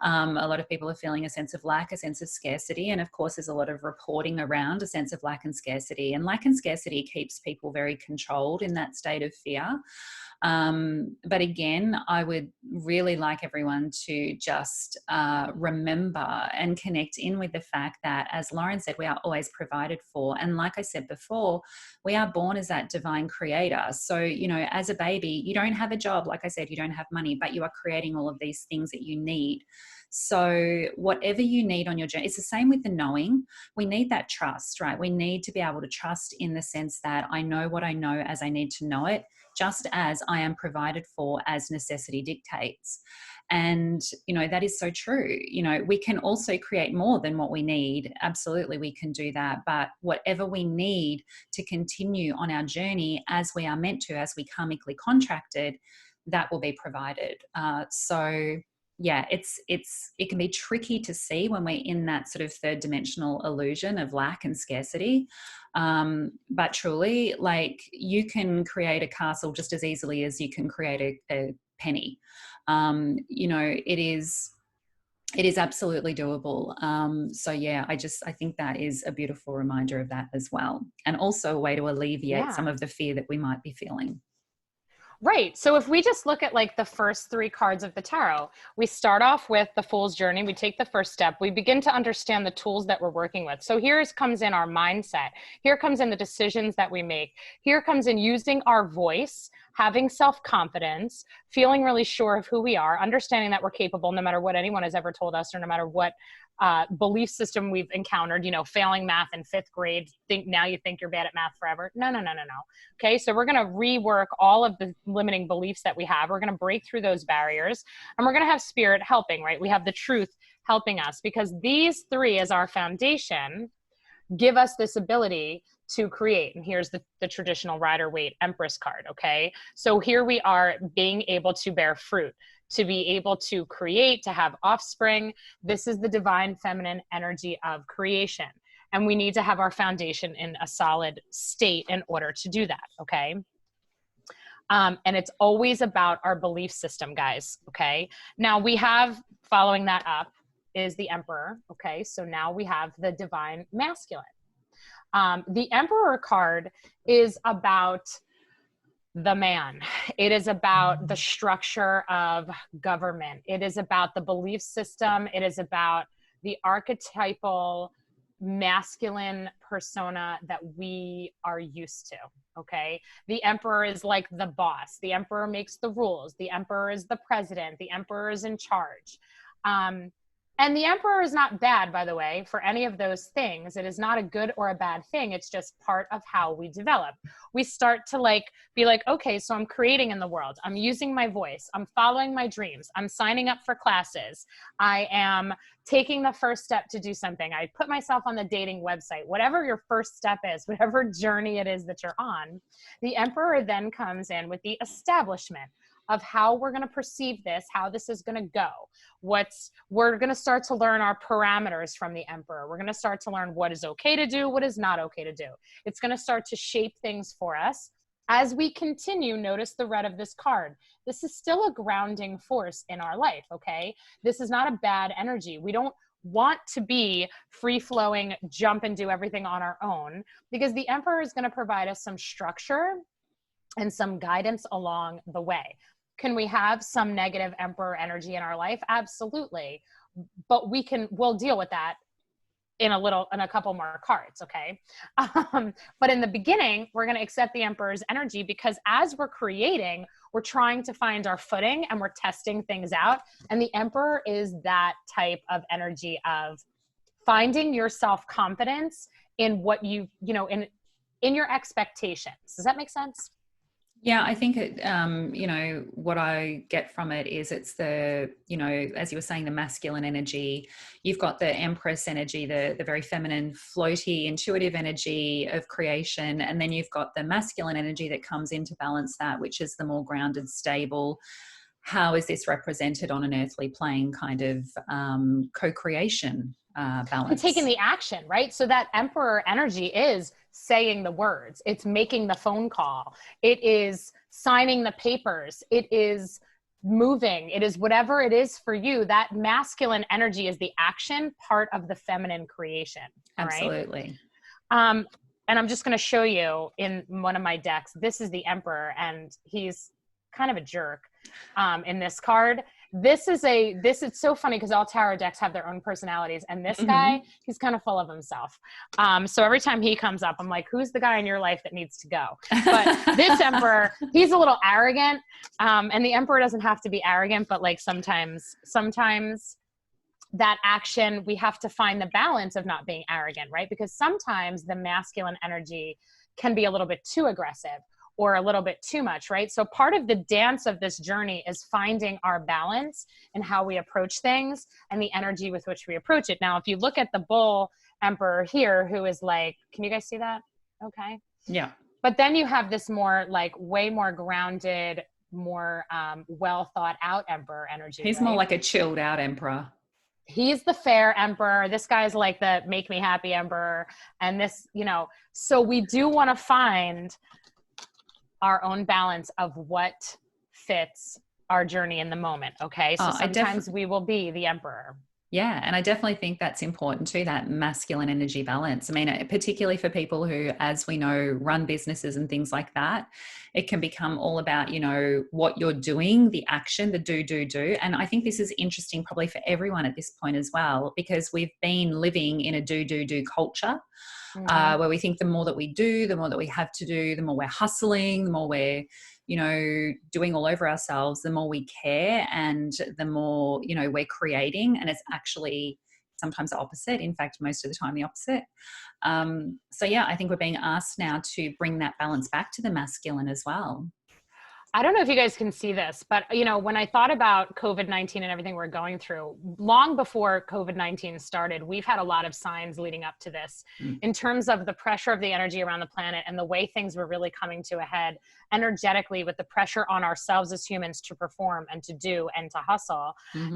A lot of people are feeling a sense of lack, a sense of scarcity. And of course, there's a lot of reporting around a sense of lack and scarcity. And lack and scarcity keeps people very controlled in that state of fear. But again, I would really like everyone to just remember and connect in with the fact that, as Lauren said, we are always provided for. And like I said before, we are born as that divine creator. So, you know, as a baby, you don't have a job. Like I said, you don't have money, but you are creating all of these things that you need. So whatever you need on your journey, it's the same with the knowing. We need that trust, right? We need to be able to trust in the sense that I know what I know as I need to know it, just as I am provided for as necessity dictates. And, you know, that is so true. You know, we can also create more than what we need. Absolutely, we can do that. But whatever we need to continue on our journey as we are meant to, as we karmically contracted, that will be provided. So yeah, it can be tricky to see when we're in that sort of third dimensional illusion of lack and scarcity. But truly, like, you can create a castle just as easily as you can create a penny. You know, it is absolutely doable. So yeah, I think that is a beautiful reminder of that as well. And also a way to alleviate some of the fear that we might be feeling. Right. So if we just look at like the first 3 cards of the tarot, we start off with the Fool's Journey. We take the first step. We begin to understand the tools that we're working with. So here comes in our mindset. Here comes in the decisions that we make. Here comes in using our voice, having self-confidence, feeling really sure of who we are, understanding that we're capable no matter what anyone has ever told us or no matter what belief system we've encountered, you know, failing math in 5th grade, now you think you're bad at math forever. No. Okay, so we're going to rework all of the limiting beliefs that we have. We're going to break through those barriers, and we're going to have spirit helping, right? We have the truth helping us, because these 3 as our foundation give us this ability to create. And here's the traditional Rider-Waite Empress card, okay? So here we are being able to bear fruit, to be able to create, to have offspring. This is the divine feminine energy of creation. And we need to have our foundation in a solid state in order to do that, okay? And it's always about our belief system, guys, okay? Now we have, following that up, is the Emperor, okay? So now we have the divine masculine. The Emperor card is about the man. It is about the structure of government. It is about the belief system. It is about the archetypal masculine persona that we are used to, okay? The Emperor is like the boss. The Emperor makes the rules. The Emperor is the president. The Emperor is in charge. And the emperor is not bad, by the way, for any of those things. It is not a good or a bad thing. It's just part of how we develop. We start to like be like, okay, so I'm creating in the world. I'm using my voice. I'm following my dreams. I'm signing up for classes. I am taking the first step to do something. I put myself on the dating website. Whatever your first step is, whatever journey it is that you're on, the emperor then comes in with the establishment of how we're going to perceive this, how this is going to go. We're going to start to learn our parameters from the emperor. We're going to start to learn what is okay to do, what is not okay to do. It's going to start to shape things for us. As we continue, notice the red of this card. This is still a grounding force in our life, okay? This is not a bad energy. We don't want to be free-flowing, jump and do everything on our own, because the emperor is going to provide us some structure and some guidance along the way. Can we have some negative emperor energy in our life? Absolutely. But we'll deal with that in a couple more cards, okay? But in the beginning, we're going to accept the emperor's energy, because as we're creating, we're trying to find our footing and we're testing things out. And the emperor is that type of energy of finding your self-confidence in what in your expectations. Does that make sense? Yeah, I think it, what I get from it is it's the, as you were saying, the masculine energy. You've got the Empress energy, the very feminine, floaty, intuitive energy of creation. And then you've got the masculine energy that comes in to balance that, which is the more grounded, stable. How is this represented on an earthly plane kind of co-creation balance? And taking the action, right? So that emperor energy is saying the words. It's making the phone call. It is signing the papers. It is moving. It is whatever it is for you. That masculine energy is the action part of the feminine creation. Absolutely. Right? And I'm just going to show you in one of my decks. This is the emperor, and he's kind of a jerk in this card. This is so funny because all tarot decks have their own personalities, and this guy, he's kind of full of himself. So every time he comes up, I'm like, who's the guy in your life that needs to go? But this emperor, he's a little arrogant, and the emperor doesn't have to be arrogant, but like sometimes that action, we have to find the balance of not being arrogant, right? Because sometimes the masculine energy can be a little bit too aggressive or a little bit too much, right? So part of the dance of this journey is finding our balance and how we approach things and the energy with which we approach it. Now, if you look at the bull emperor here, who is like, can you guys see that? Okay. Yeah. But then you have this more like way more grounded, more well thought out emperor energy. He's more like a chilled out emperor. He's the fair emperor. This guy's like the make me happy emperor. And this, so we do want to find our own balance of what fits our journey in the moment. Okay. So sometimes we will be the emperor. Yeah. And I definitely think that's important too, that masculine energy balance. I mean, particularly for people who, as we know, run businesses and things like that, it can become all about, what you're doing, the action, the do. And I think this is interesting probably for everyone at this point as well, because we've been living in a do culture. Where we think the more that we do, the more that we have to do, the more we're hustling, the more we're, doing all over ourselves, the more we care and the more, we're creating. And it's actually sometimes the opposite. In fact, most of the time the opposite. So yeah, I think we're being asked now to bring that balance back to the masculine as well. I don't know if you guys can see this, but when I thought about COVID-19 and everything we're going through, long before COVID-19 started, we've had a lot of signs leading up to this in terms of the pressure of the energy around the planet and the way things were really coming to a head energetically, with the pressure on ourselves as humans to perform and to do and to hustle,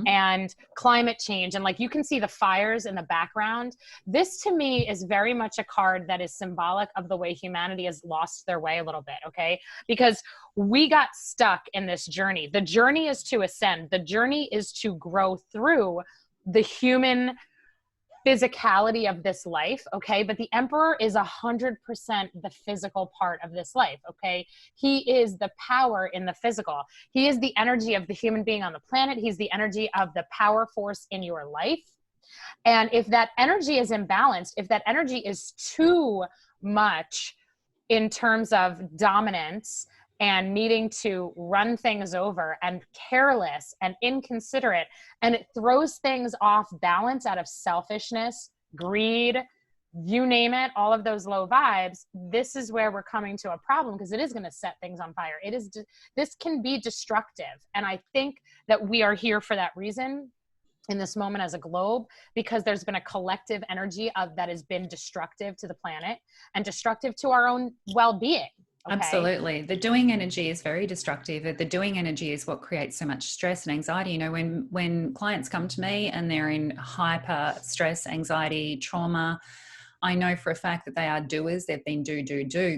and climate change. And like, you can see the fires in the background. This to me is very much a card that is symbolic of the way humanity has lost their way a little bit. Okay. Because we got stuck in this journey. The journey is to ascend. The journey is to grow through the human physicality of this life. Okay. But the emperor is 100% the physical part of this life. Okay. He is the power in the physical. He is the energy of the human being on the planet. He's the energy of the power force in your life. And if that energy is imbalanced, if that energy is too much in terms of dominance and needing to run things over and careless and inconsiderate. And it throws things off balance out of selfishness, greed, you name it, all of those low vibes. This is where we're coming to a problem, because it is going to set things on fire. This can be destructive. And I think that we are here for that reason in this moment as a globe, because there's been a collective energy that has been destructive to the planet and destructive to our own well-being. Okay? Absolutely. The doing energy is very destructive. The doing energy is what creates so much stress and anxiety. You know, when clients come to me and they're in hyper stress, anxiety, trauma, I know for a fact that they are doers. They've been do,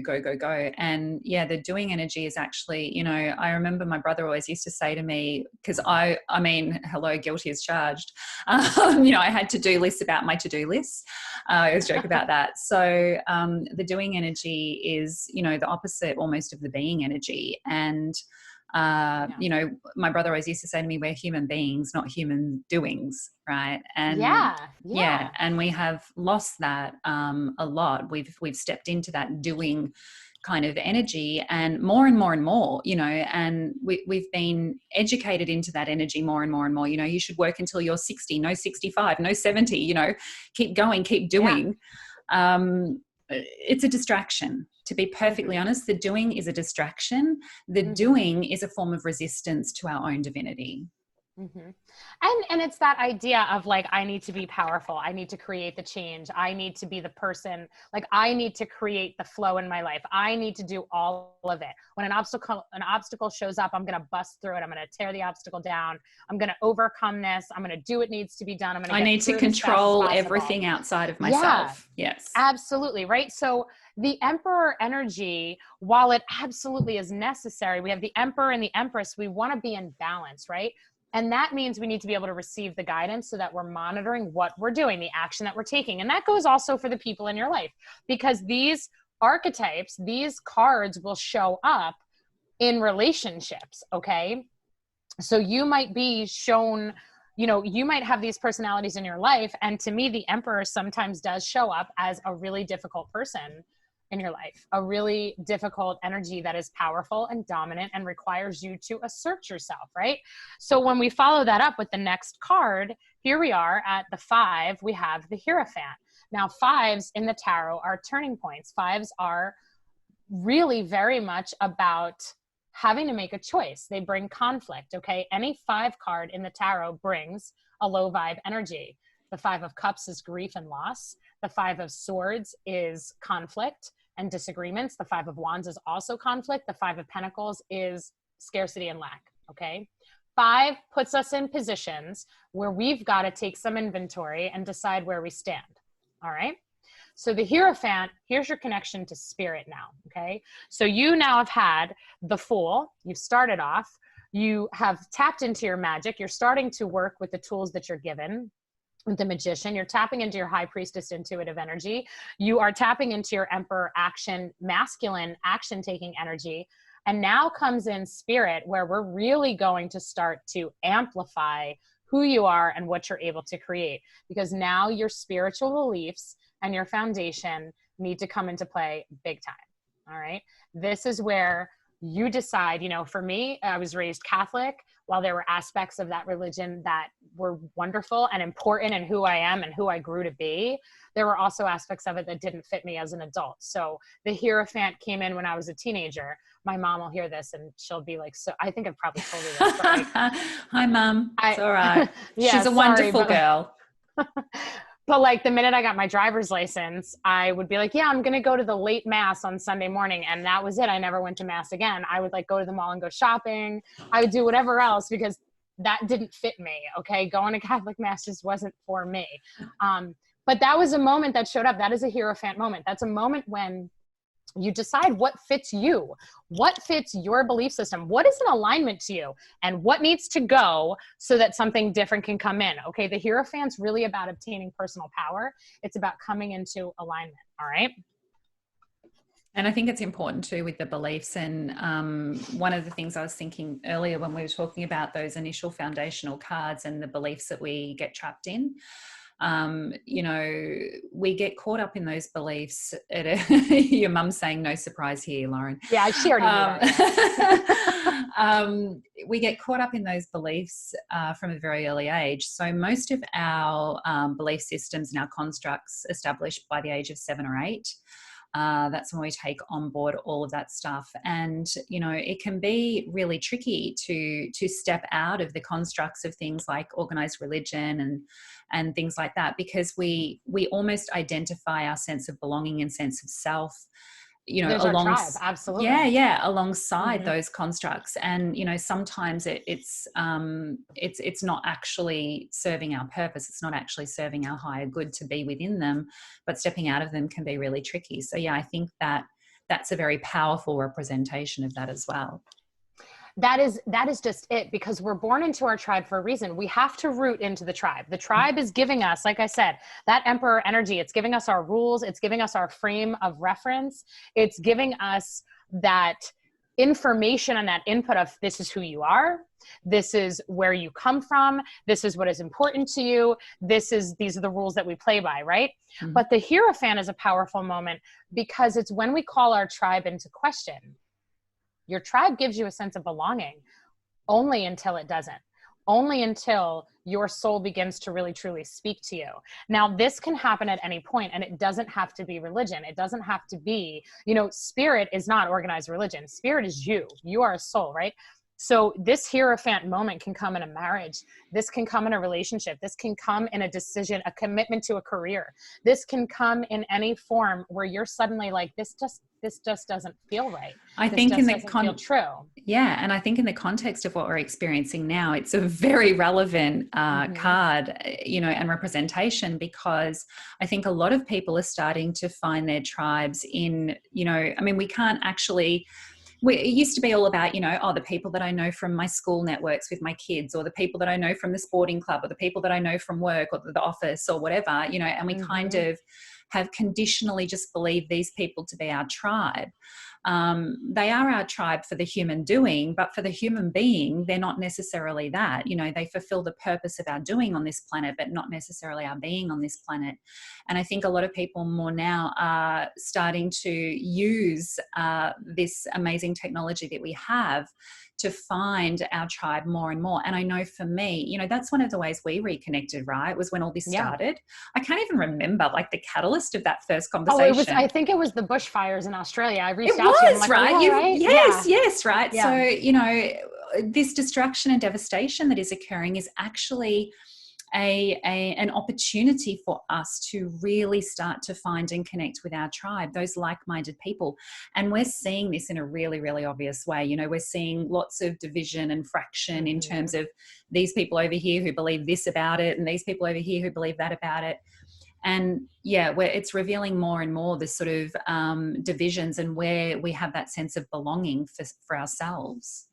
go, go, go. And yeah, the doing energy is actually, you know, I remember my brother always used to say to me, because I mean, hello, guilty as charged. You know, I had to-do lists about my to-do lists. I always joke about that. So the doing energy is, you know, the opposite almost of the being energy. And you know, my brother always used to say to me, we're human beings, not human doings, right? And yeah, and we have lost that a lot. We've stepped into that doing kind of energy, and more, you know, and we've been educated into that energy more and more. You know, you should work until you're 60, no 65, no 70, you know, keep going, keep doing. It's a distraction. To be perfectly honest, the doing is a distraction. The doing is a form of resistance to our own divinity. And it's that idea of like, I need to be powerful. I need to create the change. I need to be the person, like I need to create the flow in my life. I need to do all of it. When an obstacle shows up, I'm going to bust through it. I'm going to tear the obstacle down. I'm going to overcome this. I'm going to do what needs to be done. I need to control everything outside of myself. Yeah, yes, absolutely. Right. So the emperor energy, while it absolutely is necessary, we have the emperor and the empress. We want to be in balance, right? And that means we need to be able to receive the guidance so that we're monitoring what we're doing, the action that we're taking. And that goes also for the people in your life, because these archetypes, these cards will show up in relationships. Okay. So you might be shown, you know, you might have these personalities in your life. And to me, the emperor sometimes does show up as a really difficult person in your life, a really difficult energy that is powerful and dominant and requires you to assert yourself, right? So when we follow that up with the next card, here we are at the 5, we have the Hierophant. Now 5s in the tarot are turning points. 5s are really very much about having to make a choice. They bring conflict, okay? Any 5 card in the tarot brings a low vibe energy. The 5 of Cups is grief and loss. The 5 of Swords is conflict and disagreements. The 5 of Wands is also conflict. The 5 of Pentacles is scarcity and lack, okay? 5 puts us in positions where we've got to take some inventory and decide where we stand, all right? So the Hierophant, here's your connection to spirit now, okay? So you now have had the Fool, you've started off, you have tapped into your magic, you're starting to work with the tools that you're given. With the Magician, you're tapping into your High Priestess intuitive energy. You are tapping into your Emperor action, masculine action taking energy. And now comes in Spirit, where we're really going to start to amplify who you are and what you're able to create. Because now your spiritual beliefs and your foundation need to come into play big time. All right. This is where you decide, you know, for me, I was raised Catholic. While there were aspects of that religion that were wonderful and important in who I am and who I grew to be, there were also aspects of it that didn't fit me as an adult. So the Hierophant came in when I was a teenager. My mom will hear this and she'll be like, so I think I've probably told you this. But like, hi, Mom. It's all right. Yeah, she's a wonderful girl. But like the minute I got my driver's license, I would be like, yeah, I'm going to go to the late mass on Sunday morning. And that was it. I never went to mass again. I would like go to the mall and go shopping. I would do whatever else because that didn't fit me. Okay. Going to Catholic mass just wasn't for me. But that was a moment that showed up. That is a Hierophant moment. That's a moment when you decide what fits you, what fits your belief system, what is in alignment to you, and what needs to go so that something different can come in. Okay, the Hierophant's really about obtaining personal power. It's about coming into alignment, all right? And I think it's important too with the beliefs. And one of the things I was thinking earlier when we were talking about those initial foundational cards and the beliefs that we get trapped in, you know, we get caught up in those beliefs. Your mum's saying no surprise here, Lauren. Yeah, she already knew that. We get caught up in those beliefs from a very early age. So most of our belief systems and our constructs established by the age of 7 or 8. That's when we take on board all of that stuff. And, you know, it can be really tricky to step out of the constructs of things like organized religion and things like that, because we almost identify our sense of belonging and sense of self, you know, there's our tribe, absolutely. Alongside those constructs. And, you know, sometimes it's not actually serving our purpose. It's not actually serving our higher good to be within them, but stepping out of them can be really tricky. So yeah, I think that's a very powerful representation of that as well. That is just it, because we're born into our tribe for a reason. We have to root into the tribe. The tribe is giving us, like I said, that emperor energy. It's giving us our rules. It's giving us our frame of reference. It's giving us that information and that input of, this is who you are. This is where you come from. This is what is important to you. These are the rules that we play by, right? Mm-hmm. But the Hierophant is a powerful moment, because it's when we call our tribe into question. Your tribe gives you a sense of belonging only until it doesn't. Only until your soul begins to really truly speak to you. Now, this can happen at any point, and it doesn't have to be religion. It doesn't have to be, you know, spirit is not organized religion. Spirit is you. You are a soul, right? So this Hierophant moment can come in a marriage. This can come in a relationship. This can come in a decision, a commitment to a career. This can come in any form where you're suddenly like, this just doesn't feel right. I think in the feel true. Yeah, and I think in the context of what we're experiencing now, it's a very relevant card, you know, and representation, because I think a lot of people are starting to find their tribes in, you know, I mean, we can't actually. It used to be all about, you know, the people that I know from my school networks with my kids, or the people that I know from the sporting club, or the people that I know from work or the office or whatever, you know, and we kind of have conditionally just believed these people to be our tribe. They are our tribe for the human doing, but for the human being, they're not necessarily that. You know, they fulfill the purpose of our doing on this planet, but not necessarily our being on this planet. And I think a lot of people more now are starting to use this amazing technology that we have to find our tribe more and more. And I know for me, you know, that's one of the ways we reconnected, right? Was when all this started. I can't even remember like the catalyst of that first conversation. I think it was the bushfires in Australia. I reached out to you. Like, right? Right? Yes, right. Yeah. So, you know, this destruction and devastation that is occurring is actually an opportunity for us to really start to find and connect with our tribe, those like-minded people. And we're seeing this in a really, really obvious way. You know, we're seeing lots of division and fraction in terms of these people over here who believe this about it, and these people over here who believe that about it. And yeah, it's revealing more and more this sort of divisions, and where we have that sense of belonging for ourselves.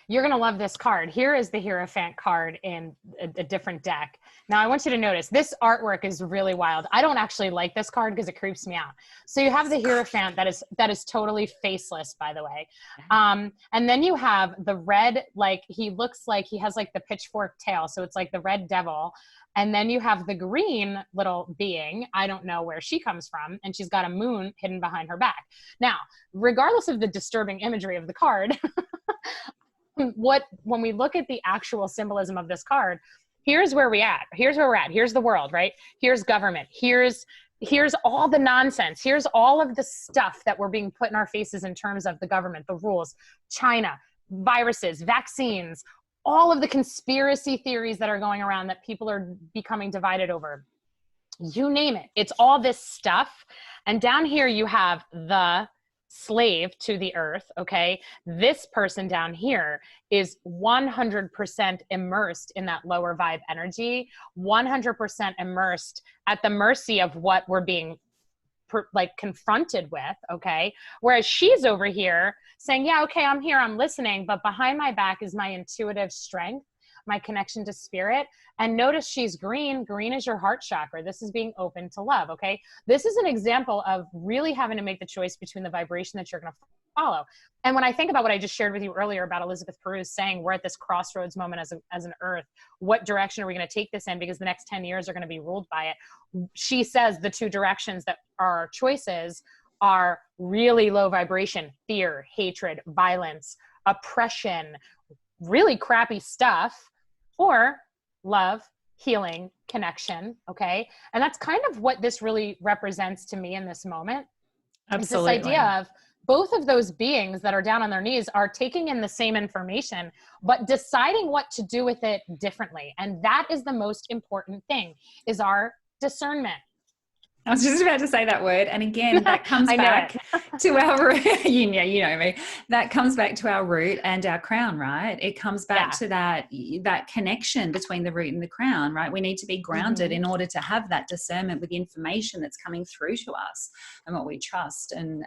You're going to love this card. Here is the Hierophant card in a different deck. Now, I want you to notice this artwork is really wild. I don't actually like this card because it creeps me out. So you have the Hierophant that is totally faceless, by the way. And then you have the red, like he looks like he has like the pitchfork tail. So it's like the red devil. And then you have the green little being. I don't know where she comes from. And she's got a moon hidden behind her back. Now, regardless of the disturbing imagery of the card, when we look at the actual symbolism of this card, here's where we're at. Here's the world, right? Here's government. Here's all the nonsense. Here's all of the stuff that we're being put in our faces in terms of the government, the rules, China, viruses, vaccines, all of the conspiracy theories that are going around that people are becoming divided over. You name it. It's all this stuff. And down here you have the slave to the earth, okay? This person down here is 100% immersed in that lower vibe energy, 100% immersed at the mercy of what we're being confronted with, okay? Whereas she's over here saying, yeah, okay, I'm here, I'm listening, but behind my back is my intuitive strength, my connection to spirit. And notice she's green. Green is your heart chakra. This is being open to love, okay? This is an example of really having to make the choice between the vibration that you're going to follow. And when I think about what I just shared with you earlier about Elizabeth Peru's saying, we're at this crossroads moment as an earth, what direction are we going to take this in? Because the next 10 years are going to be ruled by it. She says the two directions that are our choices are really low vibration: fear, hatred, violence, oppression, really crappy stuff, or love, healing, connection. Okay. And that's kind of what this really represents to me in this moment. Absolutely. It's this idea of both of those beings that are down on their knees are taking in the same information, but deciding what to do with it differently. And that is the most important thing, is our discernment. I was just about to say that word. And again, that comes back to our root. You know me. That comes back to our root and our crown, right? It comes back to that connection between the root and the crown, right? We need to be grounded in order to have that discernment with the information that's coming through to us and what we trust and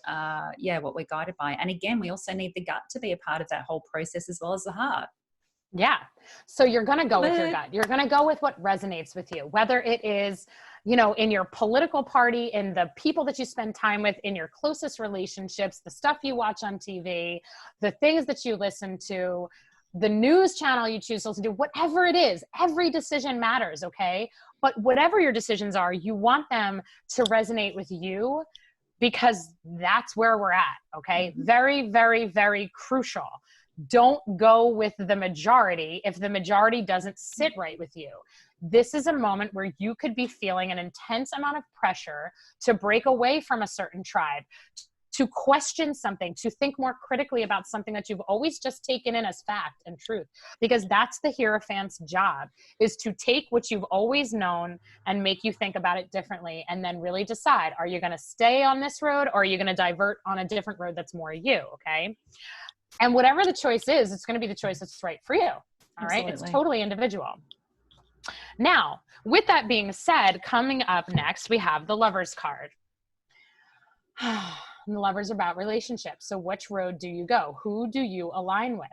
what we're guided by. And again, we also need the gut to be a part of that whole process as well as the heart. Yeah. So you're going to go with your gut. You're going to go with what resonates with you, whether it is, you know, in your political party, in the people that you spend time with, in your closest relationships, the stuff you watch on TV, the things that you listen to, the news channel you choose to listen to, whatever it is, every decision matters. Okay. But whatever your decisions are, you want them to resonate with you, because that's where we're at. Okay. Very, very, very crucial. Don't go with the majority if the majority doesn't sit right with you. This is a moment where you could be feeling an intense amount of pressure to break away from a certain tribe, to question something, to think more critically about something that you've always just taken in as fact and truth. Because that's the Hierophant's job, is to take what you've always known and make you think about it differently, and then really decide, are you going to stay on this road, or are you going to divert on a different road that's more you? Okay. And whatever the choice is, it's going to be the choice that's right for you. All right. It's totally individual. Now, with that being said, coming up next, we have the Lover's card. And the Lover's about relationships. So which road do you go? Who do you align with?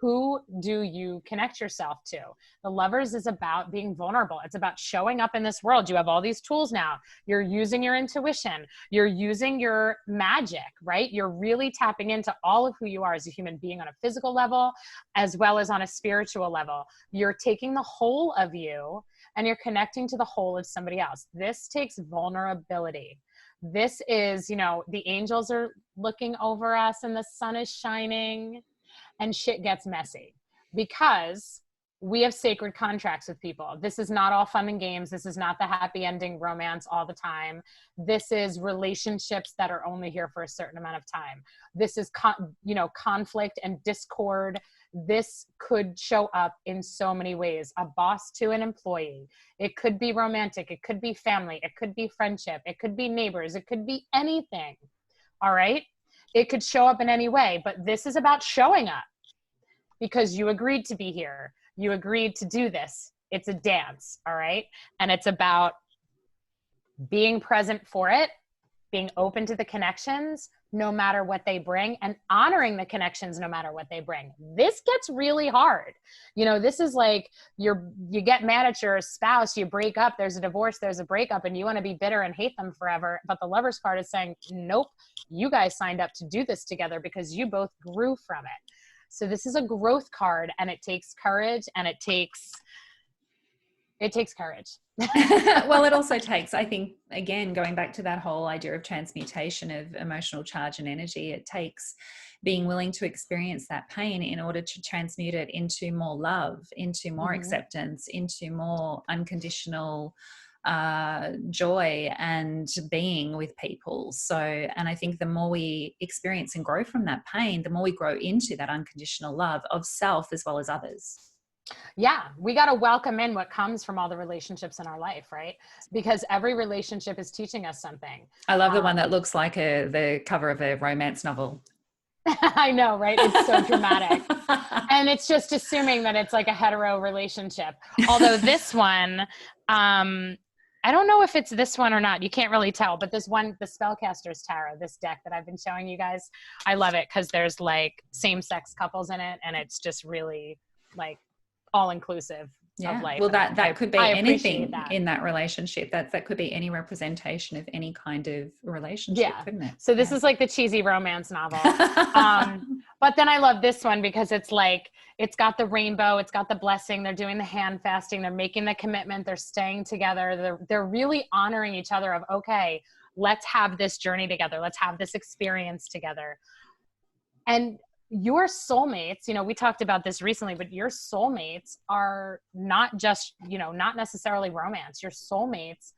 Who do you connect yourself to? The Lovers is about being vulnerable. It's about showing up in this world. You have all these tools now. You're using your intuition. You're using your magic, right? You're really tapping into all of who you are as a human being on a physical level, as well as on a spiritual level. You're taking the whole of you and you're connecting to the whole of somebody else. This takes vulnerability. This is, you know, the angels are looking over us and the sun is shining. And shit gets messy because we have sacred contracts with people. This is not all fun and games. This is not the happy ending romance all the time. This is relationships that are only here for a certain amount of time. This is, conflict and discord. This could show up in so many ways. A boss to an employee. It could be romantic. It could be family. It could be friendship. It could be neighbors. It could be anything. All right. It could show up in any way, but this is about showing up because you agreed to be here. You agreed to do this. It's a dance, all right? And it's about being present for it, being open to the connections, no matter what they bring, and honoring the connections no matter what they bring. This gets really hard. You know, this is like you get mad at your spouse, you break up, there's a divorce, there's a breakup, and you want to be bitter and hate them forever. But the Lover's card is saying, nope, you guys signed up to do this together because you both grew from it. So this is a growth card, and it takes courage, and it takes courage. Well, it also takes, I think, again, going back to that whole idea of transmutation of emotional charge and energy, it takes being willing to experience that pain in order to transmute it into more love, into more acceptance, into more unconditional joy and being with people. So, and I think the more we experience and grow from that pain, the more we grow into that unconditional love of self as well as others. Yeah, we got to welcome in what comes from all the relationships in our life, right? Because every relationship is teaching us something. I love the one that looks like the cover of a romance novel. I know, right? It's so dramatic. And it's just assuming that it's like a hetero relationship. Although this one, I don't know if it's this one or not. You can't really tell. But this one, the Spellcaster's Tarot, this deck that I've been showing you guys, I love it because there's like same-sex couples in it. And it's just really like all-inclusive. of life. Well, that could be anything that. in that relationship. That could be any representation of any kind of relationship, couldn't it? So this is like the cheesy romance novel. But then I love this one because it's like, it's got the rainbow, it's got the blessing, they're doing the hand fasting, they're making the commitment, they're staying together, they're really honoring each other of, okay, let's have this journey together, let's have this experience together. And your soulmates, you know, we talked about this recently, but your soulmates are not just, you know, not necessarily romance. Your soulmates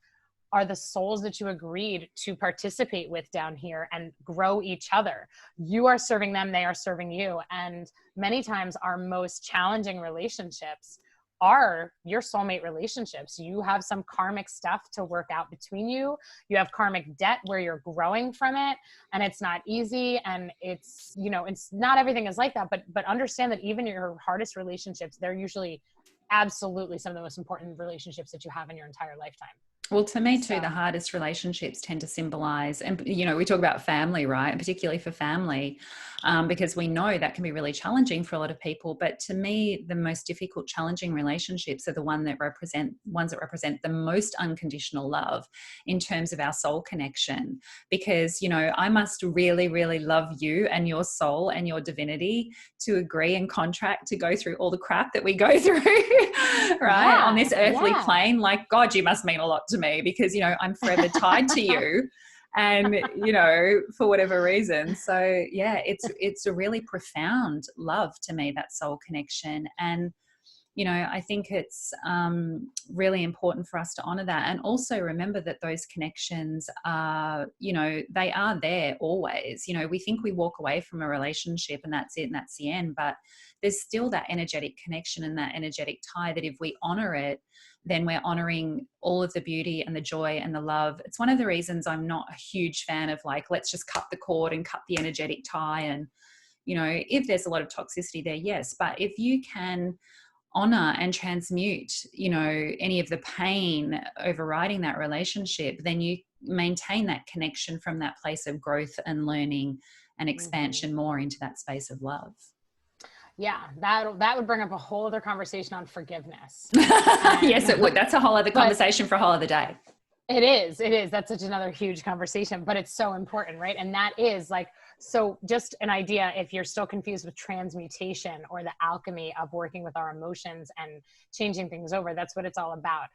are the souls that you agreed to participate with down here and grow each other. You are serving them, they are serving you. And many times our most challenging relationships are your soulmate relationships. You have some karmic stuff to work out between you. You have karmic debt where you're growing from it, and it's not easy. And it's, you know, it's not everything is like that, but understand that even your hardest relationships, they're usually absolutely some of the most important relationships that you have in your entire lifetime. Well, to me too, the hardest relationships tend to symbolize, and, you know, we talk about family, right? And particularly for family, because we know that can be really challenging for a lot of people. But to me, the most difficult, challenging relationships are the ones that represent the most unconditional love in terms of our soul connection. Because, you know, I must really, really love you and your soul and your divinity to agree and contract to go through all the crap that we go through, right? On this earthly plane. Like, God, you must mean a lot to me, because, you know, I'm forever tied to you, and, you know, for whatever reason. So yeah, it's a really profound love to me, that soul connection. And, you know, I think it's really important for us to honor that, and also remember that those connections are, you know, they are there always. You know, we think we walk away from a relationship and that's it and that's the end, but there's still that energetic connection and that energetic tie that if we honor it, then we're honoring all of the beauty and the joy and the love. It's one of the reasons I'm not a huge fan of, like, let's just cut the cord and cut the energetic tie. And, you know, if there's a lot of toxicity there, yes, but if you can honor and transmute, you know, any of the pain overriding that relationship, then you maintain that connection from that place of growth and learning and expansion more into that space of love. Yeah, that would bring up a whole other conversation on forgiveness. Yes, it would. That's a whole other conversation for a whole other day. It is. That's such another huge conversation, but it's so important, right? And that is like, so just an idea, if you're still confused with transmutation or the alchemy of working with our emotions and changing things over, that's what it's all about.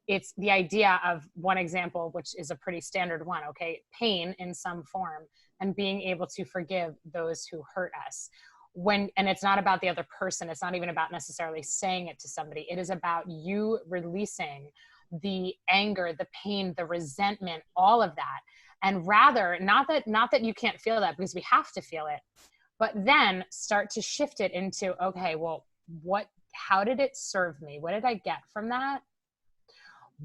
It's the idea of, one example, which is a pretty standard one, okay? Pain in some form and being able to forgive those who hurt us. And it's not about the other person. It's not even about necessarily saying it to somebody. It is about you releasing the anger, the pain, the resentment, all of that. And rather, not that you can't feel that, because we have to feel it, but then start to shift it into, okay, well, how did it serve me? What did I get from that?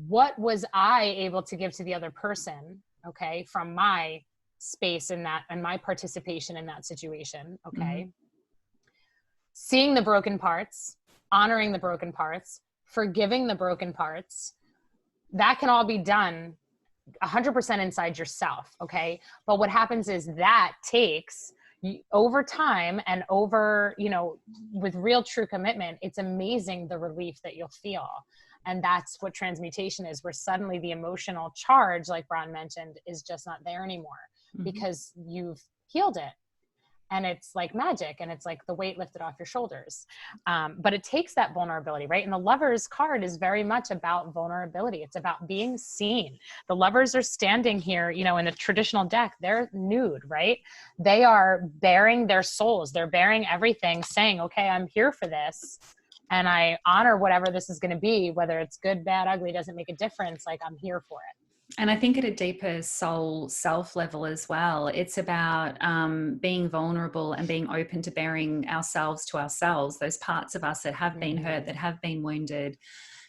What was I able to give to the other person? Okay. From my space in that and my participation in that situation. Okay. Mm-hmm. Seeing the broken parts, honoring the broken parts, forgiving the broken parts, that can all be done 100% inside yourself. Okay. But what happens is that takes over time and over, you know, with real true commitment, it's amazing the relief that you'll feel. And that's what transmutation is, where suddenly the emotional charge, like Bron mentioned, is just not there anymore, because you've healed it. And it's like magic, and it's like the weight lifted off your shoulders. But it takes that vulnerability, right? And the Lovers card is very much about vulnerability. It's about being seen. The Lovers are standing here, you know, in a traditional deck, they're nude, right? They are bearing their souls. They're bearing everything, saying, okay, I'm here for this. And I honor whatever this is going to be, whether it's good, bad, ugly, doesn't make a difference. Like, I'm here for it. And I think at a deeper soul self level as well, it's about being vulnerable and being open to bearing ourselves to ourselves, those parts of us that have been hurt, that have been wounded,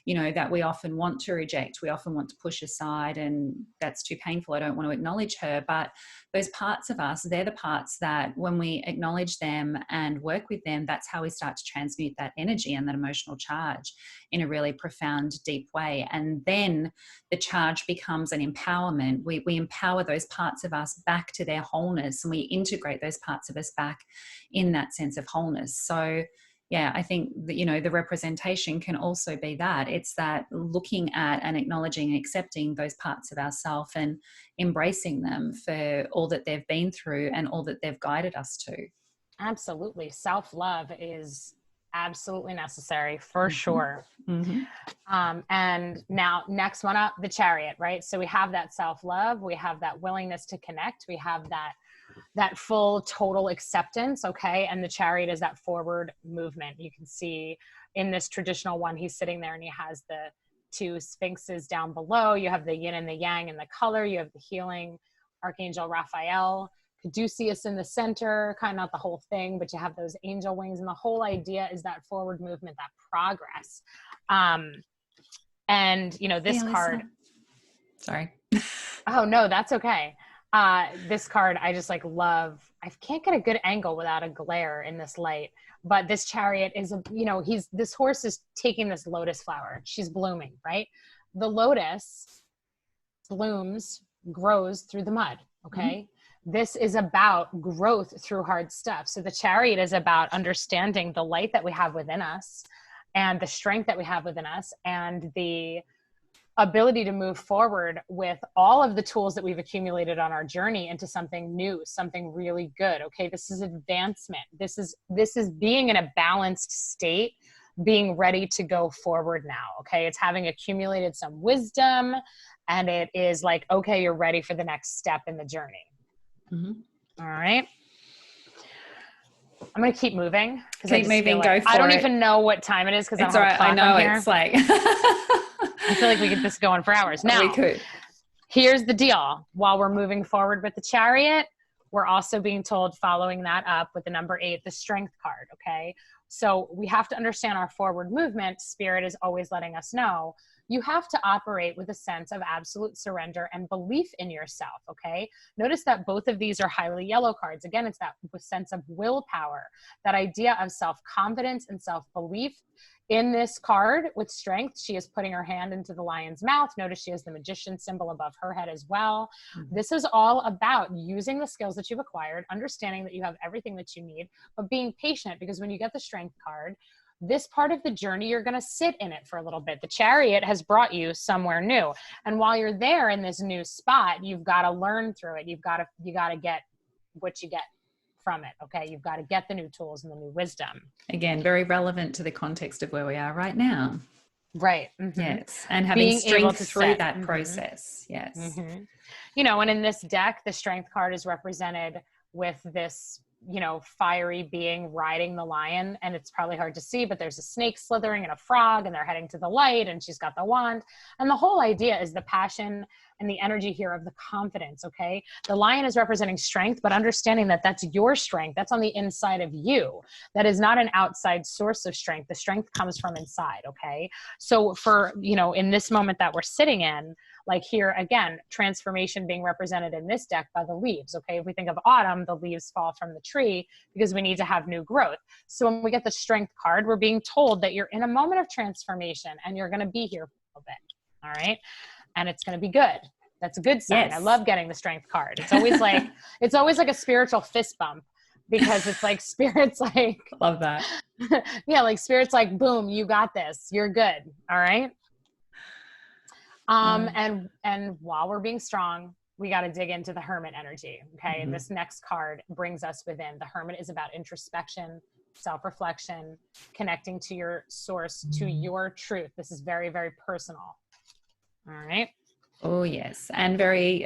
you know, that we often want to reject, we often want to push aside, and that's too painful, I don't want to acknowledge her. But those parts of us, they're the parts that when we acknowledge them and work with them, that's how we start to transmute that energy and that emotional charge in a really profound, deep way. And then the charge becomes an empowerment. We empower those parts of us back to their wholeness, and we integrate those parts of us back in that sense of wholeness. So yeah, I think that, you know, the representation can also be that. It's that looking at and acknowledging and accepting those parts of ourselves and embracing them for all that they've been through and all that they've guided us to. Absolutely. Self-love is absolutely necessary for sure. And now next one up, the Chariot, right? So we have that self-love, we have that willingness to connect, we have that full total acceptance. Okay. And the Chariot is that forward movement. You can see in this traditional one, he's sitting there and he has the two sphinxes down below. You have the yin and the yang in the color. You have the healing Archangel Raphael, Caduceus in the center, kind of not the whole thing, but you have those angel wings. And the whole idea is that forward movement, that progress. And you know, this card, sorry. Oh no, that's okay. This card, I just like love. I can't get a good angle without a glare in this light, but this Chariot is, you know, this horse is taking this lotus flower. She's blooming, right? The lotus blooms, grows through the mud. Okay. This is about growth through hard stuff. So the Chariot is about understanding the light that we have within us and the strength that we have within us and the ability to move forward with all of the tools that we've accumulated on our journey into something new, something really good. Okay. This is advancement. This is being in a balanced state, being ready to go forward now. Okay. It's having accumulated some wisdom and it is like, okay, you're ready for the next step in the journey. All right. I'm going to keep moving. Keep moving. Like, go for it. I don't even know what time it is because it's all right. I know it's like, I feel like we could just go on for hours. Now, we could. Here's the deal. While we're moving forward with the Chariot, we're also being told, following that up with the number 8, the Strength card. Okay. So we have to understand our forward movement. Spirit is always letting us know you have to operate with a sense of absolute surrender and belief in yourself. Okay. Notice that both of these are highly yellow cards. Again, it's that sense of willpower, that idea of self-confidence and self-belief. In this card with Strength, she is putting her hand into the lion's mouth. Notice she has the magician symbol above her head as well. This is all about using the skills that you've acquired, understanding that you have everything that you need, but being patient, because when you get the Strength card, this part of the journey, you're going to sit in it for a little bit. The Chariot has brought you somewhere new. And while you're there in this new spot, you've got to learn through it. You got to get what you get from it. Okay. You've got to get the new tools and the new wisdom. Again, very relevant to the context of where we are right now. Right. Yes. And having strength through that process. Yes. You know, and in this deck, the Strength card is represented with this, you know, fiery being riding the lion, and it's probably hard to see, but there's a snake slithering and a frog, and they're heading to the light, and she's got the wand. And the whole idea is the passion and the energy here of the confidence. Okay. The lion is representing strength, but understanding that that's your strength. That's on the inside of you. That is not an outside source of strength. The strength comes from inside. Okay. So for, you know, in this moment that we're sitting in, like here again, transformation being represented in this deck by the leaves. Okay. If we think of autumn, the leaves fall from the tree because we need to have new growth. So when we get the Strength card, we're being told that you're in a moment of transformation and you're going to be here for a little bit. All right. And it's going to be good. That's a good sign. Yes. I love getting the Strength card. It's always like, it's always like a spiritual fist bump, because it's like Spirit's like, love that. Yeah. Like Spirit's like, boom, you got this. You're good. All right. And while we're being strong, we got to dig into the Hermit energy. Okay. And this next card brings us within. The Hermit is about introspection, self-reflection, connecting to your source, to your truth. This is very, very personal. All right. Oh, yes. And very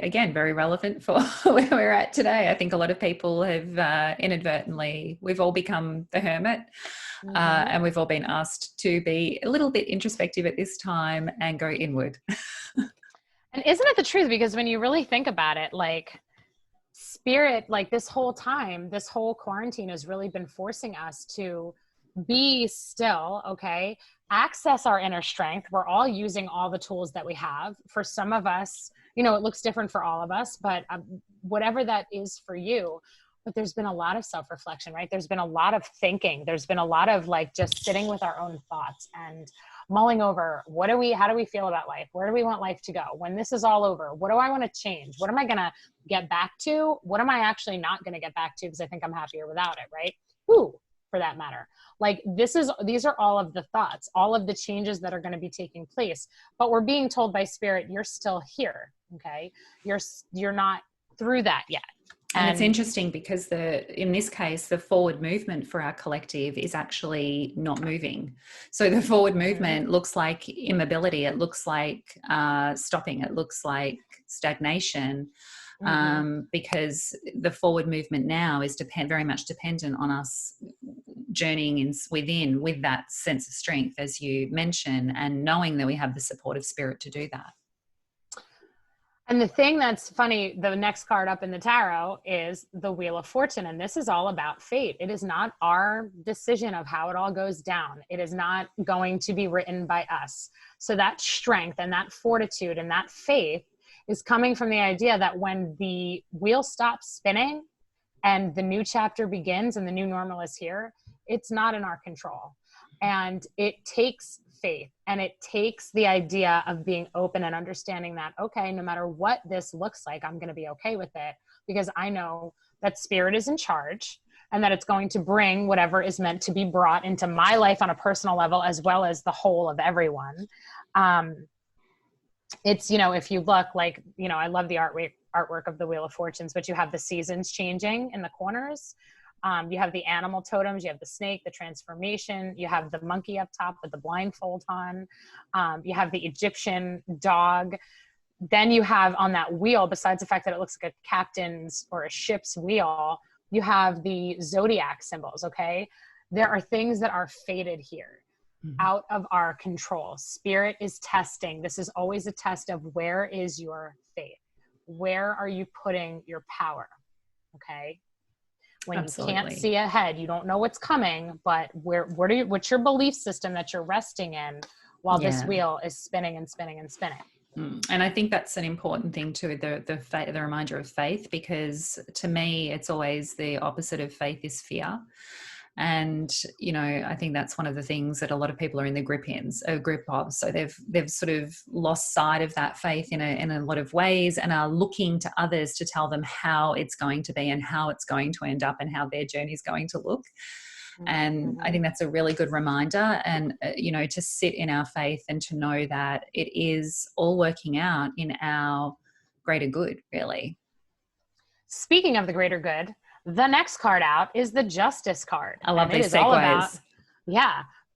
relevant for where we're at today. I think a lot of people have inadvertently, we've all become the hermit, and we've all been asked to be a little bit introspective at this time and go inward. And isn't it the truth? Because when you really think about it, like Spirit, like this whole time, this whole quarantine has really been forcing us to be still, okay? Access our inner strength. We're all using all the tools that we have. For some of us, you know, it looks different for all of us, but whatever that is for you. But there's been a lot of self-reflection, right? There's been a lot of thinking. There's been a lot of like just sitting with our own thoughts and mulling over, how do we feel about life? Where do we want life to go? When this is all over, what do I want to change? What am I going to get back to? What am I actually not going to get back to because I think I'm happier without it, right? Ooh, for that matter. Like these are all of the thoughts, all of the changes that are going to be taking place, but we're being told by spirit, you're still here. Okay. You're not through that yet. And it's interesting because in this case, the forward movement for our collective is actually not moving. So the forward movement looks like immobility. It looks like stopping. It looks like stagnation. Because the forward movement now is very much dependent on us journeying within with that sense of strength, as you mentioned, and knowing that we have the support of spirit to do that. And the thing that's funny, the next card up in the tarot is the Wheel of Fortune. And this is all about fate. It is not our decision of how it all goes down. It is not going to be written by us. So that strength and that fortitude and that faith is coming from the idea that when the wheel stops spinning and the new chapter begins and the new normal is here, it's not in our control. And it takes faith, and it takes the idea of being open and understanding that, okay, no matter what this looks like, I'm going to be okay with it, because I know that spirit is in charge and that it's going to bring whatever is meant to be brought into my life on a personal level, as well as the whole of everyone. It's, if you look like, I love the artwork of the Wheel of Fortunes, but you have the seasons changing in the corners. You have the animal totems, you have the snake, the transformation, you have the monkey up top with the blindfold on, you have the Egyptian dog. Then you have on that wheel, besides the fact that it looks like a captain's or a ship's wheel, you have the zodiac symbols, okay? There are things that are fated here, out of our control. Spirit is testing. This is always a test of where is your faith? Where are you putting your power? Okay? When Absolutely. You can't see ahead, you don't know what's coming, but what's your belief system that you're resting in while this wheel is spinning and spinning and spinning? And I think that's an important thing too, the reminder of faith, because to me, it's always the opposite of faith is fear. And, I think that's one of the things that a lot of people are in the grip of. So they've sort of lost sight of that faith in a lot of ways, and are looking to others to tell them how it's going to be and how it's going to end up and how their journey is going to look. And I think that's a really good reminder, and, to sit in our faith and to know that it is all working out in our greater good, really. Speaking of the greater good, the next card out is the Justice card. I love these segues.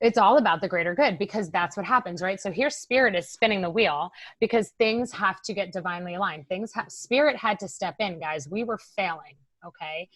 It's all about the greater good, because that's what happens, right? So here spirit is spinning the wheel because things have to get divinely aligned. Spirit had to step in, guys. We were failing, okay?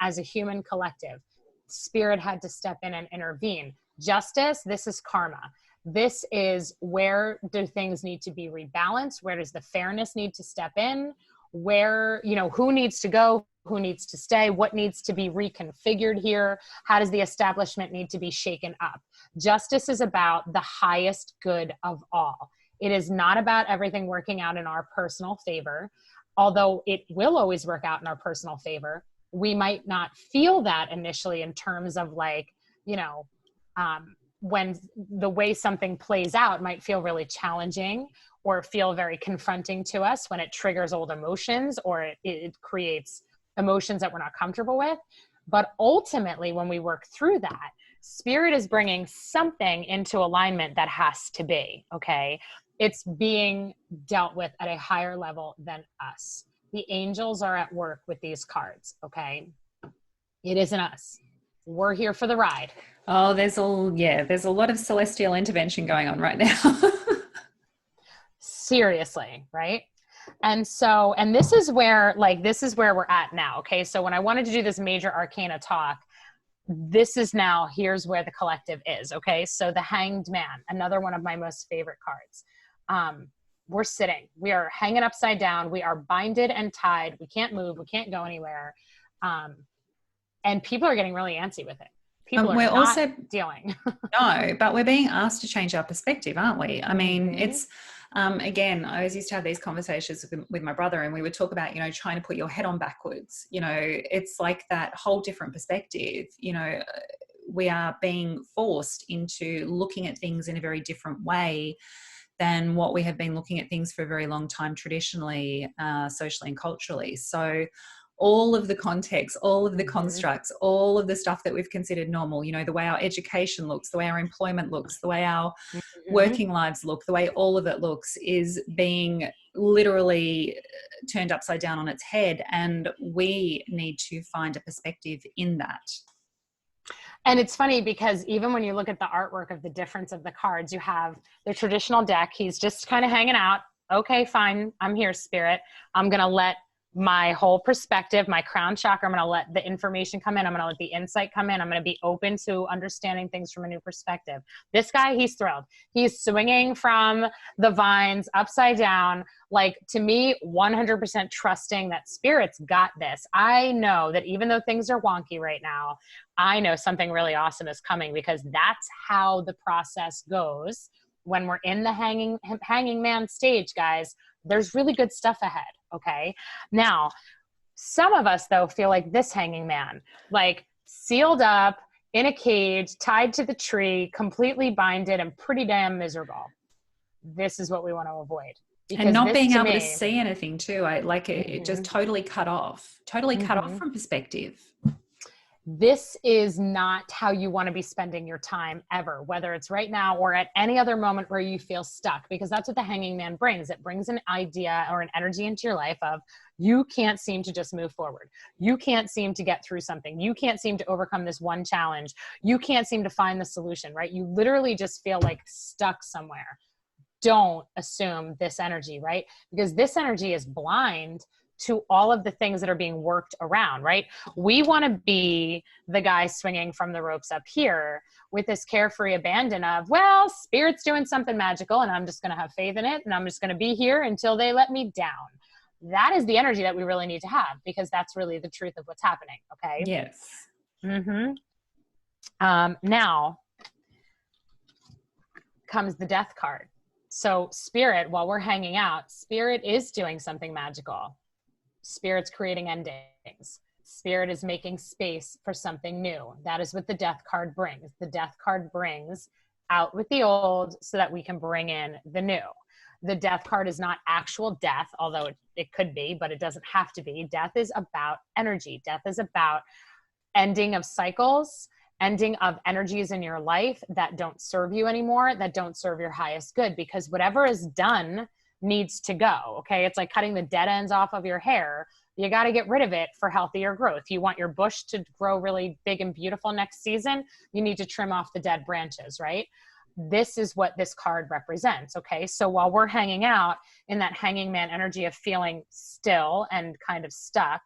As a human collective, spirit had to step in and intervene. Justice, this is karma. This is where do things need to be rebalanced? Where does the fairness need to step in? Where, who needs to go? Who needs to stay? What needs to be reconfigured here? How does the establishment need to be shaken up? Justice is about the highest good of all. It is not about everything working out in our personal favor, although it will always work out in our personal favor. We might not feel that initially in terms of when the way something plays out might feel really challenging or feel very confronting to us when it triggers old emotions or it creates emotions that we're not comfortable with. But ultimately, when we work through that, spirit is bringing something into alignment that has to be, okay? It's being dealt with at a higher level than us. The angels are at work with these cards, okay? It isn't us. We're here for the ride. Oh, there's a lot of celestial intervention going on right now. Seriously, right? And this is where we're at now. Okay. So when I wanted to do this Major Arcana talk, here's where the collective is. Okay. So the Hanged Man, another one of my most favorite cards. We're sitting, we are hanging upside down. We are binded and tied. We can't move. We can't go anywhere. And people are getting really antsy with it. People are not also dealing. No, but we're being asked to change our perspective, aren't we? I mean, it's, again, I always used to have these conversations with my brother, and we would talk about, trying to put your head on backwards. It's like that whole different perspective. We are being forced into looking at things in a very different way than what we have been looking at things for a very long time traditionally, socially and culturally. So all of the context, all of the constructs, all of the stuff that we've considered normal, you know, the way our education looks, the way our employment looks, the way our working lives look, the way all of it looks is being literally turned upside down on its head. And we need to find a perspective in that. And it's funny because even when you look at the artwork of the difference of the cards, you have the traditional deck. He's just kind of hanging out. Okay, fine. I'm here, spirit. I'm going to let my whole perspective, my crown chakra, I'm going to let the information come in. I'm going to let the insight come in. I'm going to be open to understanding things from a new perspective. This guy, he's thrilled. He's swinging from the vines upside down. Like, to me, 100% trusting that spirit's got this. I know that even though things are wonky right now, I know something really awesome is coming, because that's how the process goes. When we're in the hanging man stage, guys, there's really good stuff ahead. Okay. Now, some of us though feel like this hanging man, like sealed up in a cage, tied to the tree, completely binded and pretty damn miserable. This is what we want to avoid. And not being able to see anything too. It just totally cut off from perspective. This is not how you want to be spending your time ever, whether it's right now or at any other moment where you feel stuck, because that's what the hanging man brings. It brings an idea or an energy into your life of you can't seem to just move forward. You can't seem to get through something. You can't seem to overcome this one challenge. You can't seem to find the solution, right? You literally just feel like stuck somewhere. Don't assume this energy, right? Because this energy is blind to all of the things that are being worked around, right? We want to be the guy swinging from the ropes up here with this carefree abandon of, well, spirit's doing something magical and I'm just going to have faith in it and I'm just going to be here until they let me down. That is the energy that we really need to have, because that's really the truth of what's happening. Okay. Yes. Now comes the death card. So spirit, while we're hanging out, spirit is doing something magical. Spirit's creating endings. Spirit is making space for something new. That is what the death card brings. The death card brings out with the old so that we can bring in the new. The death card is not actual death, although it could be, but it doesn't have to be. Death is about energy. Death is about ending of cycles, ending of energies in your life that don't serve you anymore, that don't serve your highest good, because whatever is done needs to go. Okay. It's like cutting the dead ends off of your hair. You got to get rid of it for healthier growth. You want your bush to grow really big and beautiful next season, you need to trim off the dead branches, right? This is what this card represents. Okay. So while we're hanging out in that hanging man energy of feeling still and kind of stuck,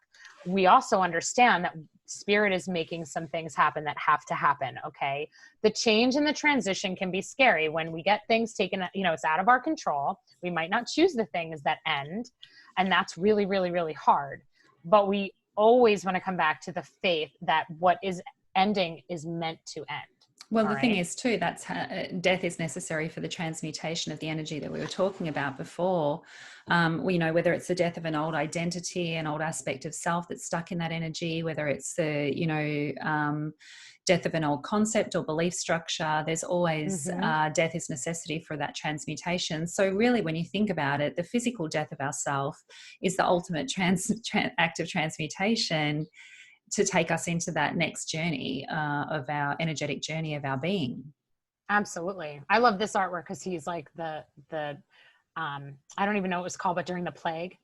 we also understand that spirit is making some things happen that have to happen. Okay. The change and the transition can be scary when we get things taken, it's out of our control. We might not choose the things that end. And that's really, really, really hard. But we always want to come back to the faith that what is ending is meant to end. Well, the thing is too, that's how death is necessary for the transmutation of the energy that we were talking about before. Whether it's the death of an old identity, an old aspect of self that's stuck in that energy, whether it's the, death of an old concept or belief structure, there's always death is necessity for that transmutation. So really, when you think about it, the physical death of ourself is the ultimate act of transmutation to take us into that next journey of our energetic journey of our being. Absolutely. I love this artwork because he's like the I don't even know what it was called, but during the plague.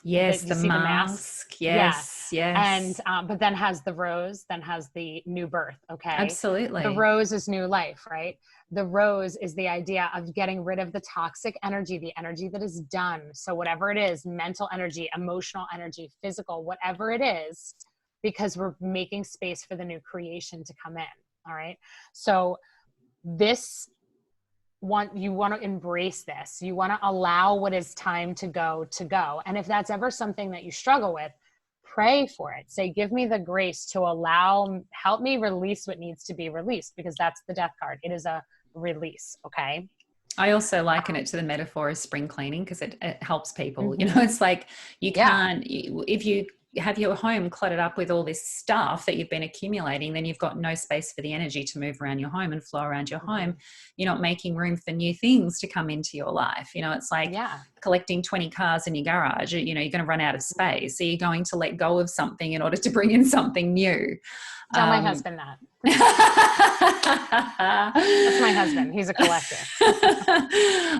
Yes, the mask. Yes. And but then has the rose, then has the new birth. Okay. Absolutely. The rose is new life, right? The rose is the idea of getting rid of the toxic energy, the energy that is done. So whatever it is, mental energy, emotional energy, physical, whatever it is, because we're making space for the new creation to come in. All right. So you want to embrace this. You want to allow what is time to go. And if that's ever something that you struggle with, pray for it. Say, give me the grace to help me release what needs to be released, because that's the death card. It is a release. Okay. I also liken it to the metaphor of spring cleaning, because it helps people. It's like you can't, if you have your home cluttered up with all this stuff that you've been accumulating, then you've got no space for the energy to move around your home and flow around your home. You're not making room for new things to come into your life. You know, it's like collecting 20 cars in your garage. You know, you're going to run out of space. So you're going to let go of something in order to bring in something new. Tell my husband that. That's my husband. He's a collector.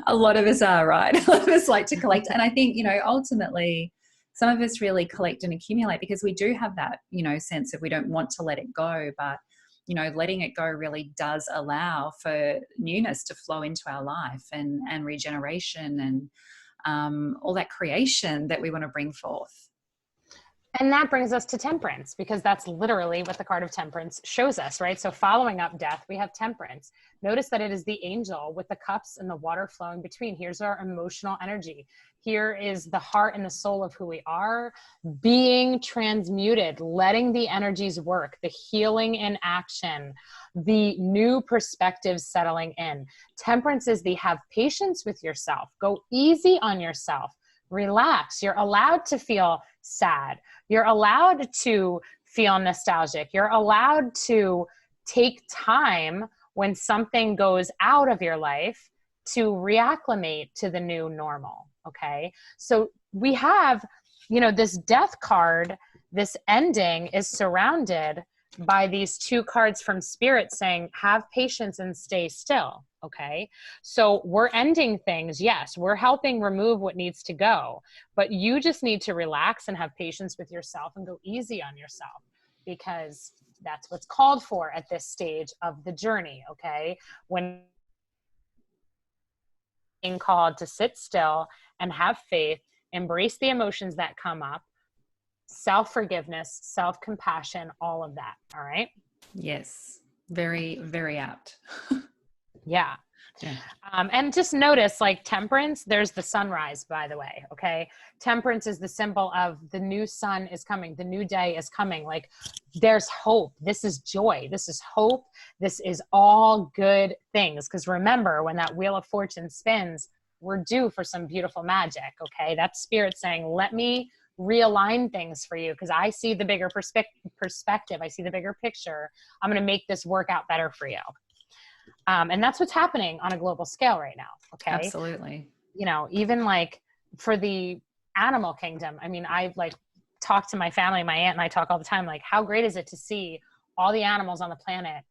A lot of us are, right? A lot of us like to collect. And I think, you know, ultimately, some of us really collect and accumulate because we do have that, you know, sense of we don't want to let it go. But, you know, letting it go really does allow for newness to flow into our life and regeneration and all that creation that we want to bring forth. And that brings us to temperance, because that's literally what the card of temperance shows us, right? So following up death, we have temperance. Notice that it is the angel with the cups and the water flowing between. Here's our emotional energy. Here is the heart and the soul of who we are being transmuted, letting the energies work, the healing in action, the new perspectives settling in. Temperance is the have patience with yourself. Go easy on yourself. Relax. You're allowed to feel sad. You're allowed to feel nostalgic. You're allowed to take time when something goes out of your life to reacclimate to the new normal. Okay. So we have, you know, this death card, this ending is surrounded by these two cards from Spirit saying, have patience and stay still. Okay. So we're ending things. Yes. We're helping remove what needs to go, but you just need to relax and have patience with yourself and go easy on yourself, because that's what's called for at this stage of the journey. Okay. When being called to sit still and have faith, embrace the emotions that come up, self-forgiveness, self-compassion, all of that. All right. Yes. Very, very apt. Yeah. And just notice, like temperance, there's the sunrise, by the way. Okay. Temperance is the symbol of the new sun is coming. The new day is coming. Like there's hope. This is joy. This is hope. This is all good things. Because remember, when that wheel of fortune spins, we're due for some beautiful magic. Okay. That's Spirit saying, let me realign things for you, because I see the bigger perspective. I see the bigger picture. I'm going to make this work out better for you. And that's what's happening on a global scale right now. Okay. Absolutely. You know, even like for the animal kingdom, I mean, I like talk to my family, my aunt and I talk all the time, like how great is it to see all the animals on the planet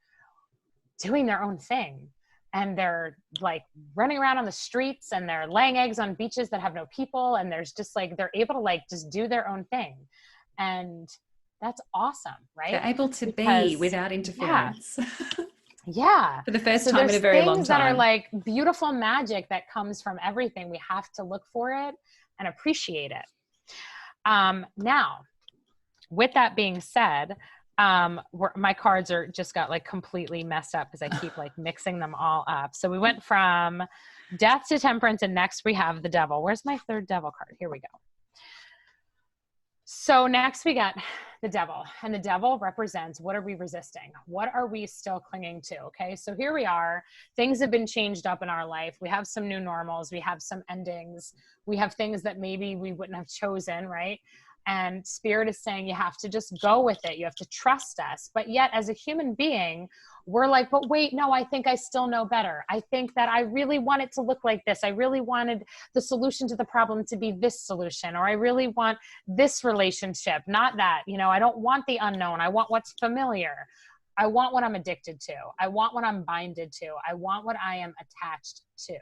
doing their own thing. And they're like running around on the streets and they're laying eggs on beaches that have no people. And there's just like, they're able to like, just do their own thing. And that's awesome, right? They're able to be without interference. Yeah. For the first time in a very long time. Things that are like beautiful magic that comes from everything. We have to look for it and appreciate it. Now, with that being said, my cards are just got like completely messed up because I keep like mixing them all up. So we went from death to temperance, and next we have the devil. Where's my third devil card? Here we go. So next we got the devil, and the devil represents, what are we resisting? What are we still clinging to? Okay. So here we are, things have been changed up in our life. We have some new normals. We have some endings. We have things that maybe we wouldn't have chosen. Right. And Spirit is saying you have to just go with it. You have to trust us. But yet as a human being, we're like, but wait, no, I think I still know better. I think that I really want it to look like this. I really wanted the solution to the problem to be this solution, or I really want this relationship, not that. You know, I don't want the unknown. I want what's familiar. I want what I'm addicted to. I want what I'm binded to. I want what I am attached to.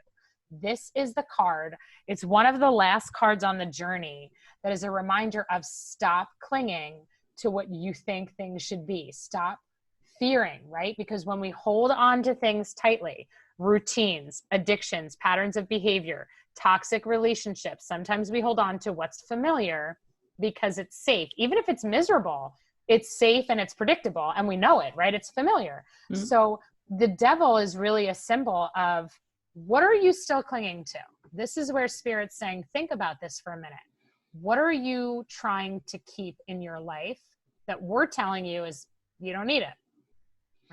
This is the card. It's one of the last cards on the journey that is a reminder of stop clinging to what you think things should be. Stop fearing, right? Because when we hold on to things tightly, routines, addictions, patterns of behavior, toxic relationships, sometimes we hold on to what's familiar because it's safe. Even if it's miserable, it's safe and it's predictable and we know it, right? It's familiar. Mm-hmm. So the devil is really a symbol of, what are you still clinging to? This is where Spirit's saying, think about this for a minute. What are you trying to keep in your life that we're telling you is you don't need it?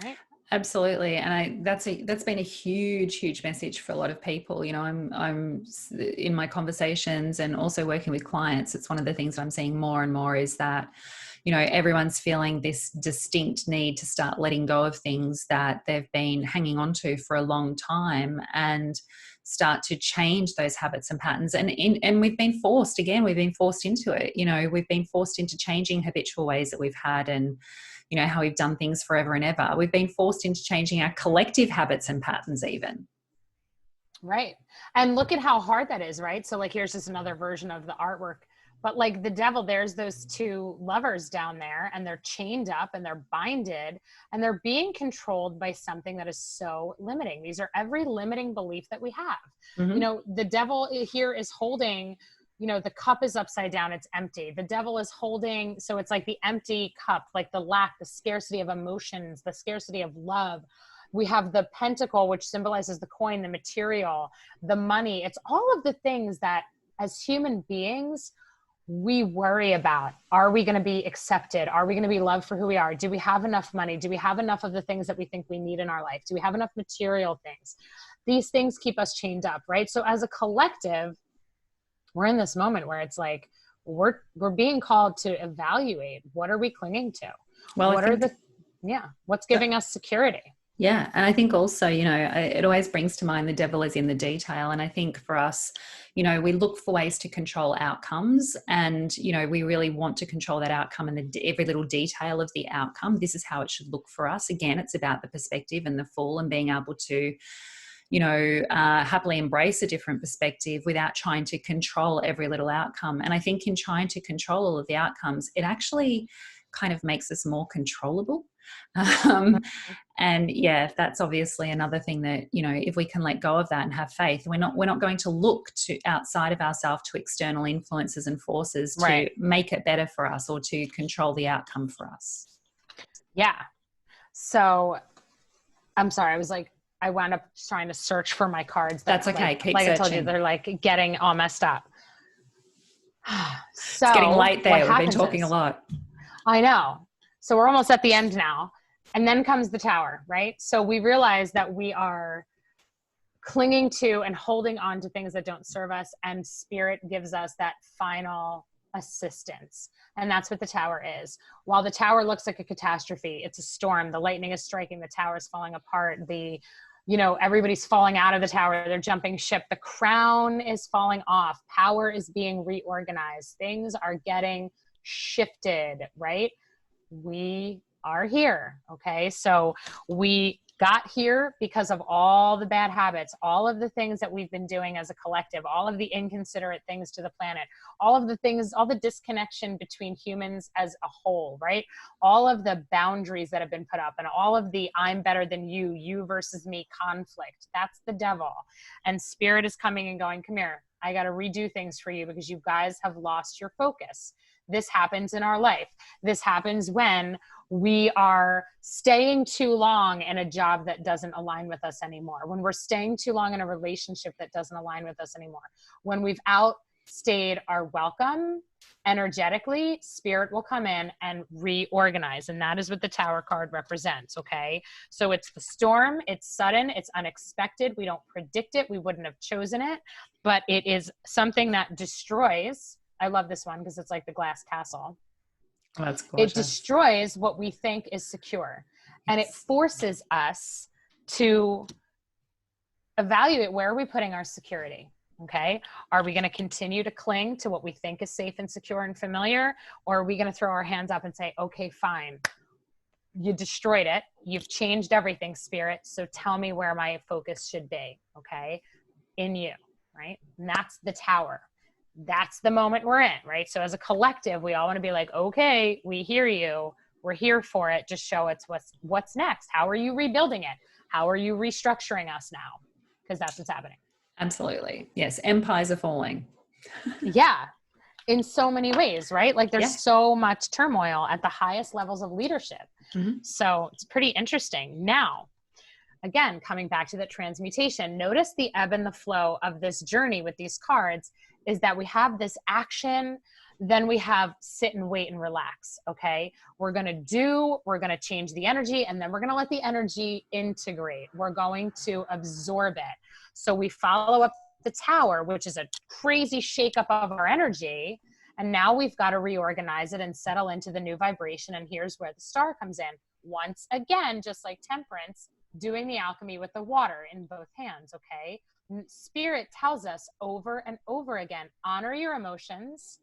Right? Absolutely. And that's been a huge message for a lot of people. You know, I'm in my conversations and also working with clients. It's one of the things that I'm seeing more and more is that, you know, everyone's feeling this distinct need to start letting go of things that they've been hanging on to for a long time and start to change those habits and patterns. And we've been forced into it. You know, we've been forced into changing habitual ways that we've had, and you know, how we've done things forever and ever. We've been forced into changing our collective habits and patterns even. Right. And look at how hard that is, right? So like, here's just another version of the artwork, but like the devil, there's those two lovers down there and they're chained up and they're binded and they're being controlled by something that is so limiting. These are every limiting belief that we have. Mm-hmm. You know, the devil here is holding, you know, the cup is upside down, it's empty. The devil is holding, so it's like the empty cup, like the lack, the scarcity of emotions, the scarcity of love. We have the pentacle, which symbolizes the coin, the material, the money. It's all of the things that as human beings, we worry about. Are we going to be accepted? Are we going to be loved for who we are? Do we have enough money? Do we have enough of the things that we think we need in our life? Do we have enough material things? These things keep us chained up, right? So as a collective, we're in this moment where it's like, we're being called to evaluate, what are we clinging to? Well, what's giving us security? Yeah. And I think also, you know, it always brings to mind the devil is in the detail. And I think for us, you know, we look for ways to control outcomes, and, you know, we really want to control that outcome and every little detail of the outcome. This is how it should look for us. Again, it's about the perspective and the full, and being able to, you know, happily embrace a different perspective without trying to control every little outcome. And I think in trying to control all of the outcomes, it actually kind of makes us more controllable. And yeah, that's obviously another thing that, you know, if we can let go of that and have faith, we're not going to look to outside of ourselves to external influences and forces to make it better for us or to control the outcome for us. Yeah. So I'm sorry. I wound up trying to search for my cards. That's okay. Like, Keep like searching. I told you, they're like getting all messed up. So it's getting late there. We've been talking a lot. I know. So we're almost at the end now. And then comes the tower, right? So we realize that we are clinging to and holding on to things that don't serve us, and spirit gives us that final assistance. And that's what the tower is. While the tower looks like a catastrophe, it's a storm. The lightning is striking, the tower is falling apart. Everybody's falling out of the tower. They're jumping ship. The crown is falling off. Power is being reorganized. Things are getting shifted, right? We are here. Okay. So we got here because of all the bad habits, all of the things that we've been doing as a collective, all of the inconsiderate things to the planet, all of the things, all the disconnection between humans as a whole, right? All of the boundaries that have been put up and all of the I'm better than you versus me conflict. That's the devil. And spirit is coming and going, come here. I got to redo things for you because you guys have lost your focus. This happens in our life. This happens when we are staying too long in a job that doesn't align with us anymore, when we're staying too long in a relationship that doesn't align with us anymore, when we've outstayed our welcome energetically, spirit will come in and reorganize. And that is what the tower card represents. Okay. So it's the storm. It's sudden. It's unexpected. We don't predict it. We wouldn't have chosen it, but it is something that destroys. I love this one because it's like the glass castle. Oh, that's gorgeous. It destroys what we think is secure. And it forces us to evaluate, where are we putting our security? Okay. Are we going to continue to cling to what we think is safe and secure and familiar? Or are we going to throw our hands up and say, okay, fine. You destroyed it. You've changed everything, spirit. So tell me where my focus should be. Okay. In you. Right. And that's the tower. That's the moment we're in, right? So as a collective, we all want to be like, okay, we hear you. We're here for it. Just show us what's next. How are you rebuilding it? How are you restructuring us now? Because that's what's happening. Absolutely. Yes. Empires are falling. Yeah. In so many ways, right? Like there's so much turmoil at the highest levels of leadership. Mm-hmm. So it's pretty interesting. Now, again, coming back to the transmutation, notice the ebb and the flow of this journey with these cards is that we have this action Then we have sit and wait and relax. Okay. We're going to change the energy, and then we're going to let the energy integrate. We're going to absorb it. So we follow up the tower, which is a crazy shakeup of our energy. And now we've got to reorganize it and settle into the new vibration. And here's where the star comes in. Once again, just like temperance, doing the alchemy with the water in both hands, okay? Spirit tells us over and over again, honor your emotions,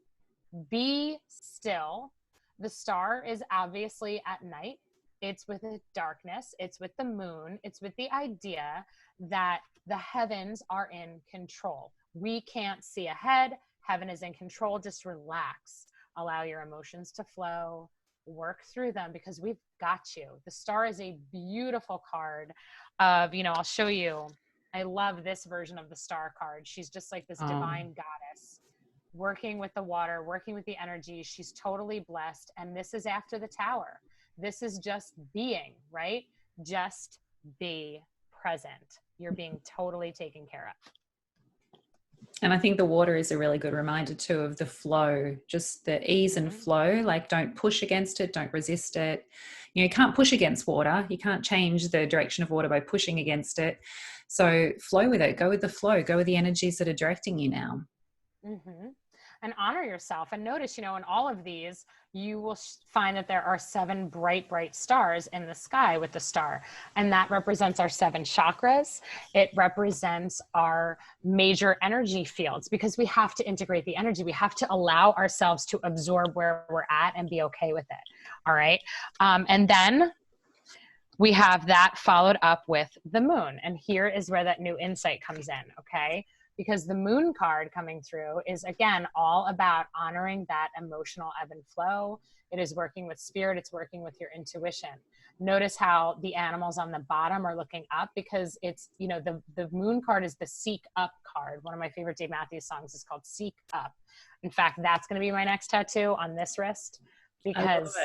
be still. The star is obviously at night. It's with the darkness. It's with the moon. It's with the idea that the heavens are in control. We can't see ahead. Heaven is in control. Just relax. Allow your emotions to flow. Work through them because we've got you. The star is a beautiful card of, I'll show you. I love this version of the star card. She's just like this divine goddess working with the water, working with the energy. She's totally blessed. And this is after the tower. This is just being, right? Just be present. You're being totally taken care of. And I think the water is a really good reminder too of the flow, just the ease and flow. Like, don't push against it, don't resist it. You can't push against water. You can't change the direction of water by pushing against it. So flow with it, go with the flow, go with the energies that are directing you now. Mm-hmm. And honor yourself. And notice, in all of these, you will find that there are 7 bright, bright stars in the sky with the star. And that represents our 7 chakras. It represents our major energy fields, because we have to integrate the energy. We have to allow ourselves to absorb where we're at and be okay with it. All right. And then we have that followed up with the moon. And here is where that new insight comes in. Okay. Because the moon card coming through is, again, all about honoring that emotional ebb and flow. It is working with spirit. It's working with your intuition. Notice how the animals on the bottom are looking up, because it's, the moon card is the seek up card. One of my favorite Dave Matthews songs is called Seek Up. In fact, that's going to be my next tattoo on this wrist, because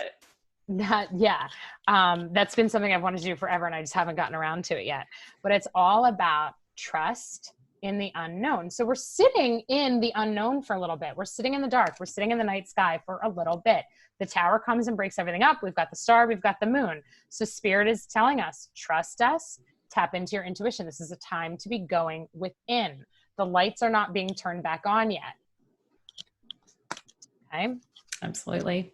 that's been something I've wanted to do forever, and I just haven't gotten around to it yet. But it's all about trust in the unknown. So we're sitting in the unknown for a little bit. We're sitting in the dark. We're sitting in the night sky for a little bit. The tower comes and breaks everything up. We've got the star, we've got the moon. So spirit is telling us, trust us, tap into your intuition. This is a time to be going within. The lights are not being turned back on yet. Okay. Absolutely.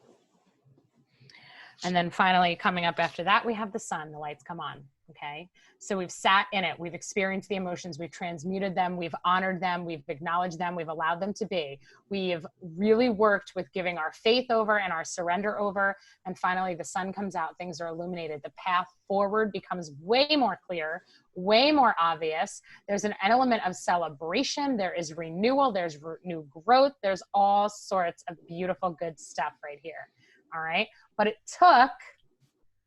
And then finally, coming up after that, we have the sun. The lights come on. Okay. So we've sat in it. We've experienced the emotions. We've transmuted them. We've honored them. We've acknowledged them. We've allowed them to be. We've really worked with giving our faith over and our surrender over. And finally, the sun comes out. Things are illuminated. The path forward becomes way more clear, way more obvious. There's an element of celebration. There is renewal. There's new growth. There's all sorts of beautiful, good stuff right here. All right. But it took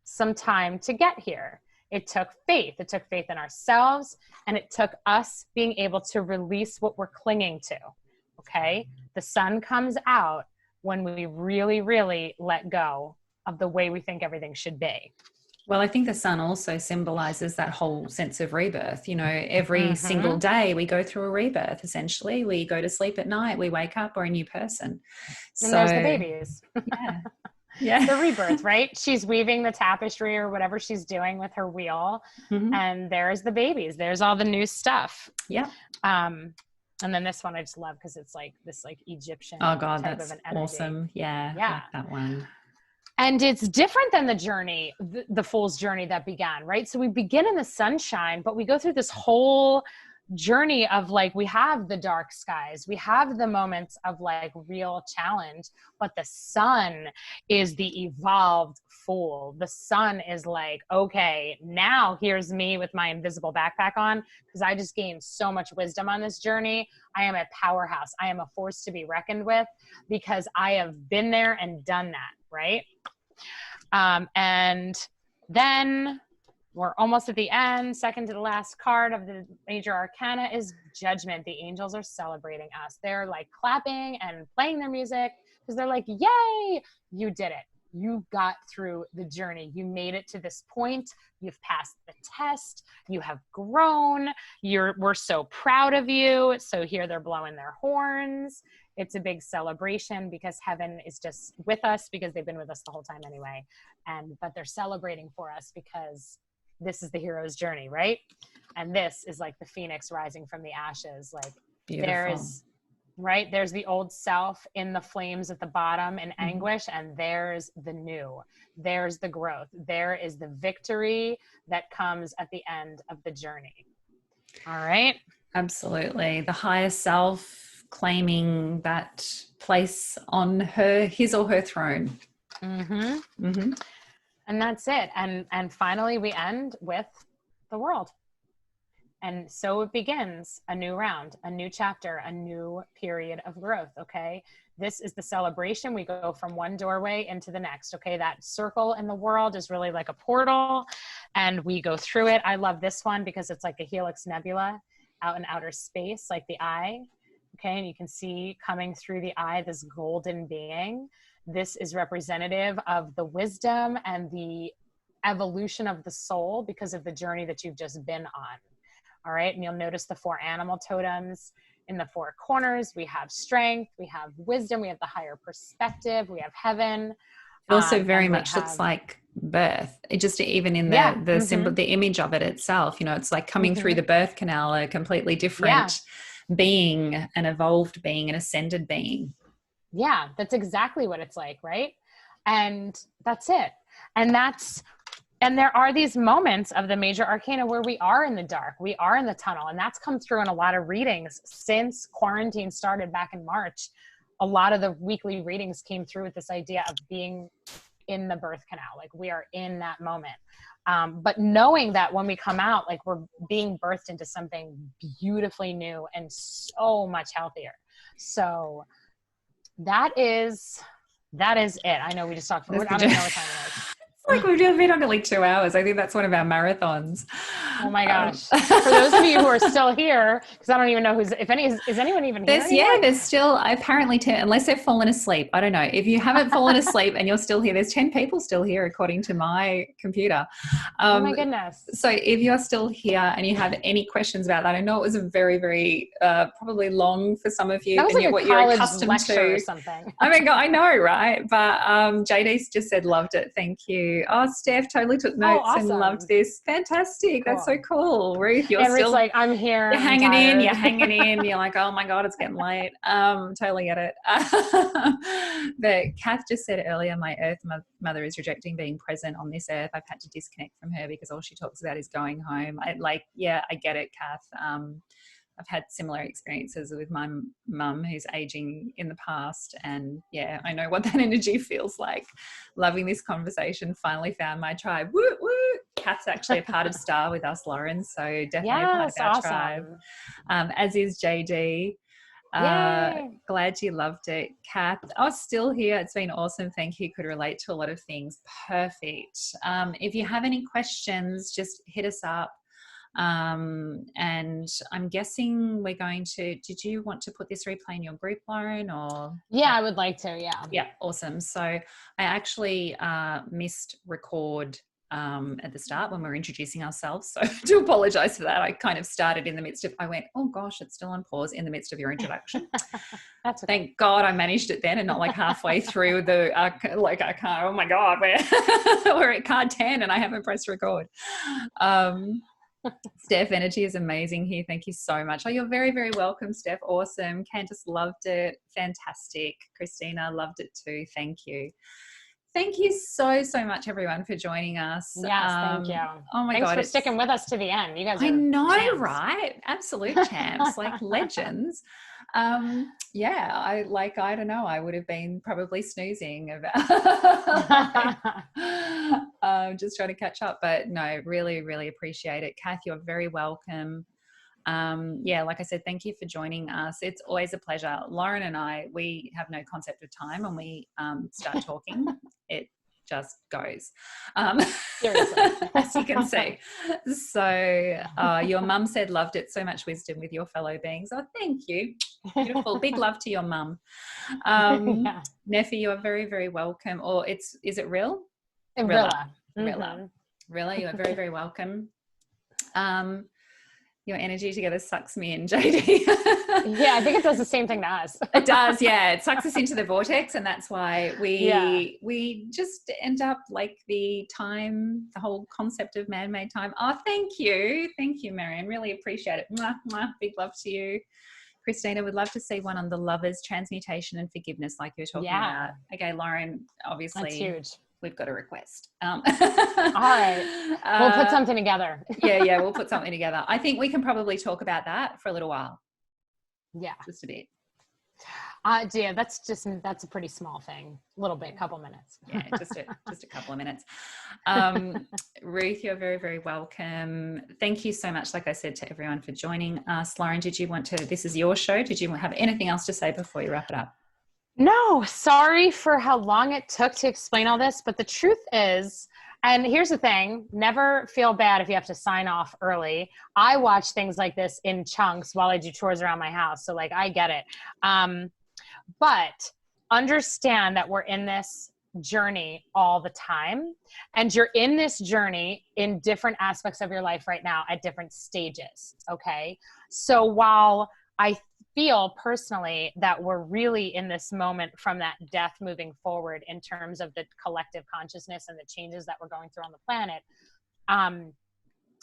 some time to get here. It took faith. It took faith in ourselves, and it took us being able to release what we're clinging to. Okay. The sun comes out when we really, really let go of the way we think everything should be. Well, I think the sun also symbolizes that whole sense of rebirth. Every single day we go through a rebirth, essentially. We go to sleep at night, we wake up, we're a new person. And there's the babies. Yeah. Yeah. The rebirth, right? She's weaving the tapestry or whatever she's doing with her wheel. And there's the babies. There's all the new stuff. Yeah. And then this one I just love because it's like this Egyptian type that's of an energy. Awesome. Yeah. I like that one. And it's different than the journey, the fool's journey that began, right? So we begin in the sunshine, but we go through this whole journey of we have the dark skies, we have the moments of real challenge, but the sun is the evolved fool. The sun is okay, now here's me with my invisible backpack on, because I just gained so much wisdom on this journey. I am a powerhouse. I am a force to be reckoned with, because I have been there and done that, right? And then we're almost at the end. Second to the last card of the Major Arcana is Judgment. The angels are celebrating us. They're clapping and playing their music, because they're yay, you did it. you got through the journey. You made it to this point. You've passed the test. You have grown. We're so proud of you. So here they're blowing their horns. It's a big celebration because heaven is just with us, because they've been with us the whole time anyway. But they're celebrating for us because this is the hero's journey, right? And this is like the phoenix rising from the ashes. Like, Beautiful. there's the old self in the flames at the bottom in anguish, and there's the new. There's the growth. There is the victory that comes at the end of the journey. All right? Absolutely. The higher self claiming that place on his or her throne. And that's it. And finally, we end with the world. And so it begins a new round, a new chapter, a new period of growth. Okay. This is the celebration. We go from one doorway into the next. Okay. That circle in the world is really like a portal, and we go through it. I love this one because it's like a helix nebula out in outer space, like the eye. Okay. And you can see coming through the eye, this golden being. This is representative of the wisdom and the evolution of the soul because of the journey that you've just been on. All right. And you'll notice the 4 animal totems in the 4 corners. We have strength, we have wisdom, we have the higher perspective, we have heaven. It also very much looks like birth. It just, even in the symbol, the image of it itself, it's like coming through the birth canal, a completely different being, an evolved being, an ascended being. Yeah, that's exactly what it's like, right? And that's it. And there are these moments of the major arcana where we are in the dark, we are in the tunnel, and that's come through in a lot of readings since quarantine started back in March. A lot of the weekly readings came through with this idea of being in the birth canal, like we are in that moment. But knowing that when we come out, like we're being birthed into something beautifully new and so much healthier. So that is it. I know we just talked for, I don't even know what time it is. Like we've been on like 2 hours. I think that's one of our marathons. Oh my gosh. For those of you who are still here, because I don't even know is anyone even here anymore? Yeah, there's still apparently 10, unless they've fallen asleep. I don't know. If you haven't fallen asleep and you're still here, there's 10 people still here according to my computer. Oh my goodness. So if you're still here and you have any questions about that, I know it was a very, very probably long for some of you. That was like what a you're college accustomed lecture to or something. Oh my God, I know, right? But JD just said loved it. Thank you. Oh, Steph totally took notes awesome. and loved this. Fantastic. Cool. but so cool. Ruth, you're Everybody's still like, I'm here. You're hanging in. You're like, oh my God, it's getting late. Totally get it. But Kath just said earlier, my earth mother is rejecting being present on this earth. I've had to disconnect from her because all she talks about is going home. I get it, Kath. I've had similar experiences with my mum who's aging in the past. And yeah, I know what that energy feels like. Loving this conversation. Finally found my tribe. Woo, woo. Kath's actually a part of STARR with us, Lauren. So definitely a part of our tribe. As is JD. Glad you loved it. Kath, still here. It's been awesome. Thank you. Could relate to a lot of things. Perfect. If you have any questions, just hit us up. And I'm guessing we're going to, did you want to put this replay in your group, Lauren, or? Yeah, I would like to. Yeah. Awesome. So I actually missed record at the start when we were introducing ourselves. So I do apologize for that. I kind of started in the midst of, I went, oh gosh, it's still on pause in the midst of your introduction. That's okay. Thank God I managed it then and not like halfway through the, I can't, oh my God, we're at card 10 and I haven't pressed record. Steph, energy is amazing here. Thank you so much. Oh, you're very, very welcome, Steph. Awesome. Candace loved it. Fantastic. Christina loved it too. Thank you. Thank you so, so much, everyone, for joining us. Yes, thank you. Oh my Thanks God. for sticking with us to the end. You guys are I know, champs. right? Absolute champs, like legends. I don't know, I would have been probably snoozing about just trying to catch up, but no, really, really appreciate it. Kath, you're very welcome. Like I said, thank you for joining us. It's always a pleasure. Lauren and I, we have no concept of time when we start talking. It just goes. Seriously. As you can see. So your mum said loved it, so much wisdom with your fellow beings. Oh, thank you. Beautiful. Big love to your mum. Yeah. Neffy, you are very, very welcome. Or is it Rill? Rilla. Rilla. Rilla, you are very, very welcome. Your energy together sucks me in, JD. Yeah, I think it does the same thing to us. It does, yeah. It sucks us into the vortex, and that's why we just end up like the whole concept of man-made time. Oh, thank you, Marianne. Really appreciate it. Mwah, mwah. Big love to you. Christina, would love to see one on the lovers, transmutation and forgiveness, like you're talking about. Okay, Lauren, obviously that's huge. We've got a request. All right. We'll put something together. yeah, we'll put something together. I think we can probably talk about that for a little while. Yeah. Just a bit. Yeah, that's a pretty small thing. A little bit, couple minutes. Yeah, just a couple of minutes. Ruth, you're very, very welcome. Thank you so much, like I said, to everyone for joining us. Lauren, this is your show. Did you have anything else to say before you wrap it up? No, sorry for how long it took to explain all this, but the truth is, and here's the thing, never feel bad if you have to sign off early. I watch things like this in chunks while I do chores around my house. So like, I get it. But understand that we're in this journey all the time, and you're in this journey in different aspects of your life right now at different stages. Okay. So while I feel personally that we're really in this moment from that death moving forward in terms of the collective consciousness and the changes that we're going through on the planet,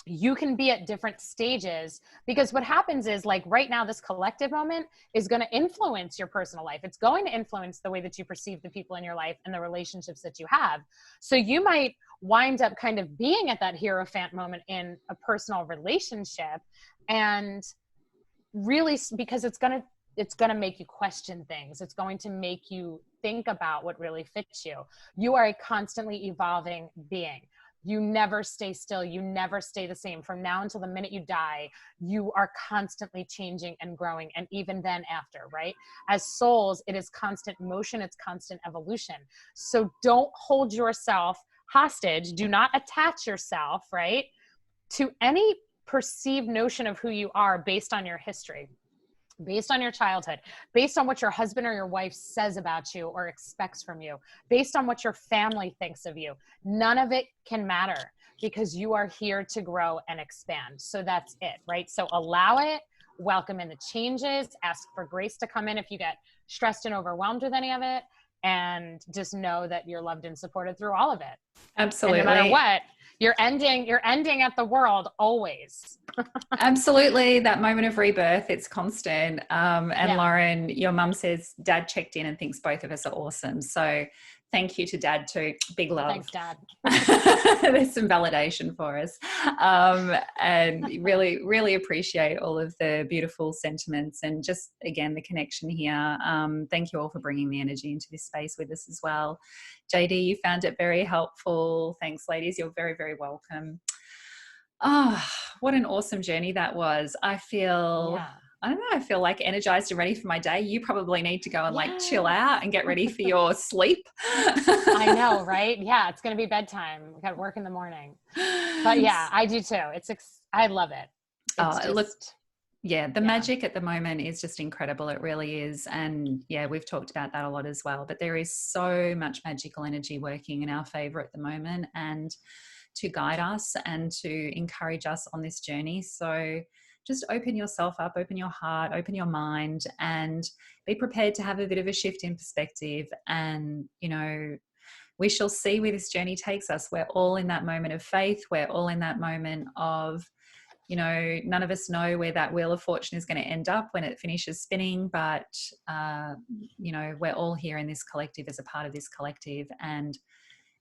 you can be at different stages, because what happens is, like right now, this collective moment is going to influence your personal life. It's going to influence the way that you perceive the people in your life and the relationships that you have. So you might wind up kind of being at that Hierophant moment in a personal relationship, and really, because it's going to make you question things. It's going to make you think about what really fits you. You are a constantly evolving being. You never stay still. You never stay the same. From now until the minute you die, you are constantly changing and growing. And even then after, right? As souls, it is constant motion. It's constant evolution. So don't hold yourself hostage. Do not attach yourself, right, to any perceived notion of who you are based on your history, based on your childhood, based on what your husband or your wife says about you or expects from you, based on what your family thinks of you. None of it can matter, because you are here to grow and expand. So that's it, right? So allow it, welcome in the changes, ask for grace to come in if you get stressed and overwhelmed with any of it, and just know that you're loved and supported through all of it. Absolutely. And no matter what, you're ending at the world always. Absolutely. That moment of rebirth, it's constant. And Lauren, your mum says Dad checked in and thinks both of us are awesome. So thank you to Dad too. Big love. Thanks, Dad. There's some validation for us. And really, really appreciate all of the beautiful sentiments and just, again, the connection here. Thank you all for bringing the energy into this space with us as well. JD, you found it very helpful. Thanks, ladies. You're very, very welcome. Oh, what an awesome journey that was. I feel like energized and ready for my day. You probably need to go and like chill out and get ready for your sleep. I know, right? Yeah, it's going to be bedtime. We got to work in the morning. But yeah, I do too. I love it. The magic at the moment is just incredible. It really is. And yeah, we've talked about that a lot as well, but there is so much magical energy working in our favor at the moment, and to guide us and to encourage us on this journey. So just open yourself up, open your heart, open your mind, and be prepared to have a bit of a shift in perspective. And, you know, we shall see where this journey takes us. We're all in that moment of faith. We're all in that moment of, you know, none of us know where that wheel of fortune is going to end up when it finishes spinning. But, you know, we're all here in this collective as a part of this collective and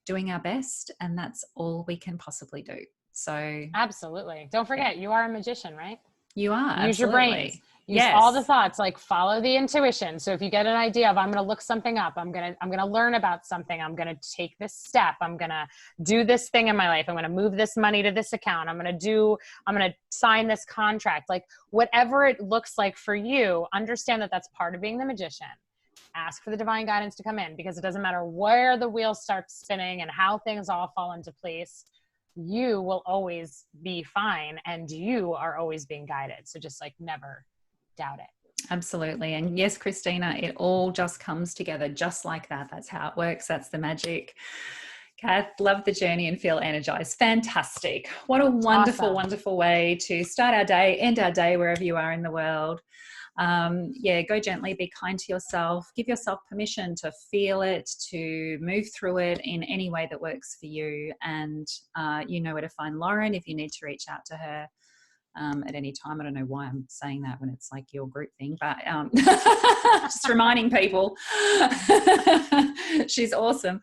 doing our best, and that's all we can possibly do. So absolutely, don't forget, you are a magician, right? You are. Use your brains. Use all the thoughts, like follow the intuition. So if you get an idea of, I'm going to look something up, I'm going to learn about something, I'm going to take this step, I'm going to do this thing in my life, I'm going to move this money to this account, I'm going to sign this contract, like whatever it looks like for you, understand that that's part of being the magician. Ask for the divine guidance to come in, because it doesn't matter where the wheel starts spinning and how things all fall into place. You will always be fine, and you are always being guided. So just like never doubt it. Absolutely. And yes, Christina, it all just comes together just like that. That's how it works. That's the magic. Kath, love the journey and feel energized. Fantastic. What a wonderful, Awesome. wonderful way to start our day, end our day, wherever you are in the world. Yeah, go gently, be kind to yourself, give yourself permission to feel it, to move through it in any way that works for you. And you know where to find Lauren if you need to reach out to her at any time. I don't know why I'm saying that when it's like your group thing, but just reminding people. She's awesome.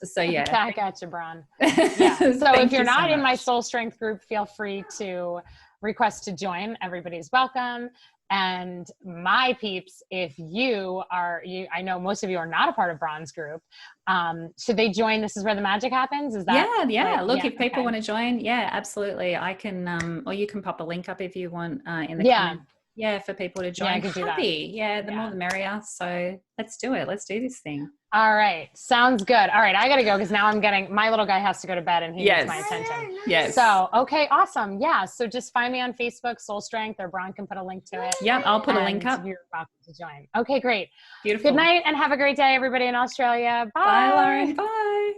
So yeah. Back at you, Bron. Yeah. So if you're not in my Soul Strength group, feel free to request to join. Everybody's welcome. And my peeps, if I know most of you are not a part of Bron's group. Should they join? This is where the magic happens. Is that? Yeah. Like, look, if people want to join, yeah, absolutely. I can, or you can pop a link up if you want in the comment. Yeah, for people to join. Yeah, I could do that. Yeah, the more the merrier. So let's do it. Let's do this thing. All right. Sounds good. All right. I got to go because now my little guy has to go to bed and he needs my attention. Yes. So, okay. Awesome. Yeah. So just find me on Facebook, Soul Strength, or Bron can put a link to it. Yeah. I'll put a link up. You're welcome to join. Okay, great. Beautiful. Good night and have a great day, everybody in Australia. Bye. Bye, Lauren. Bye.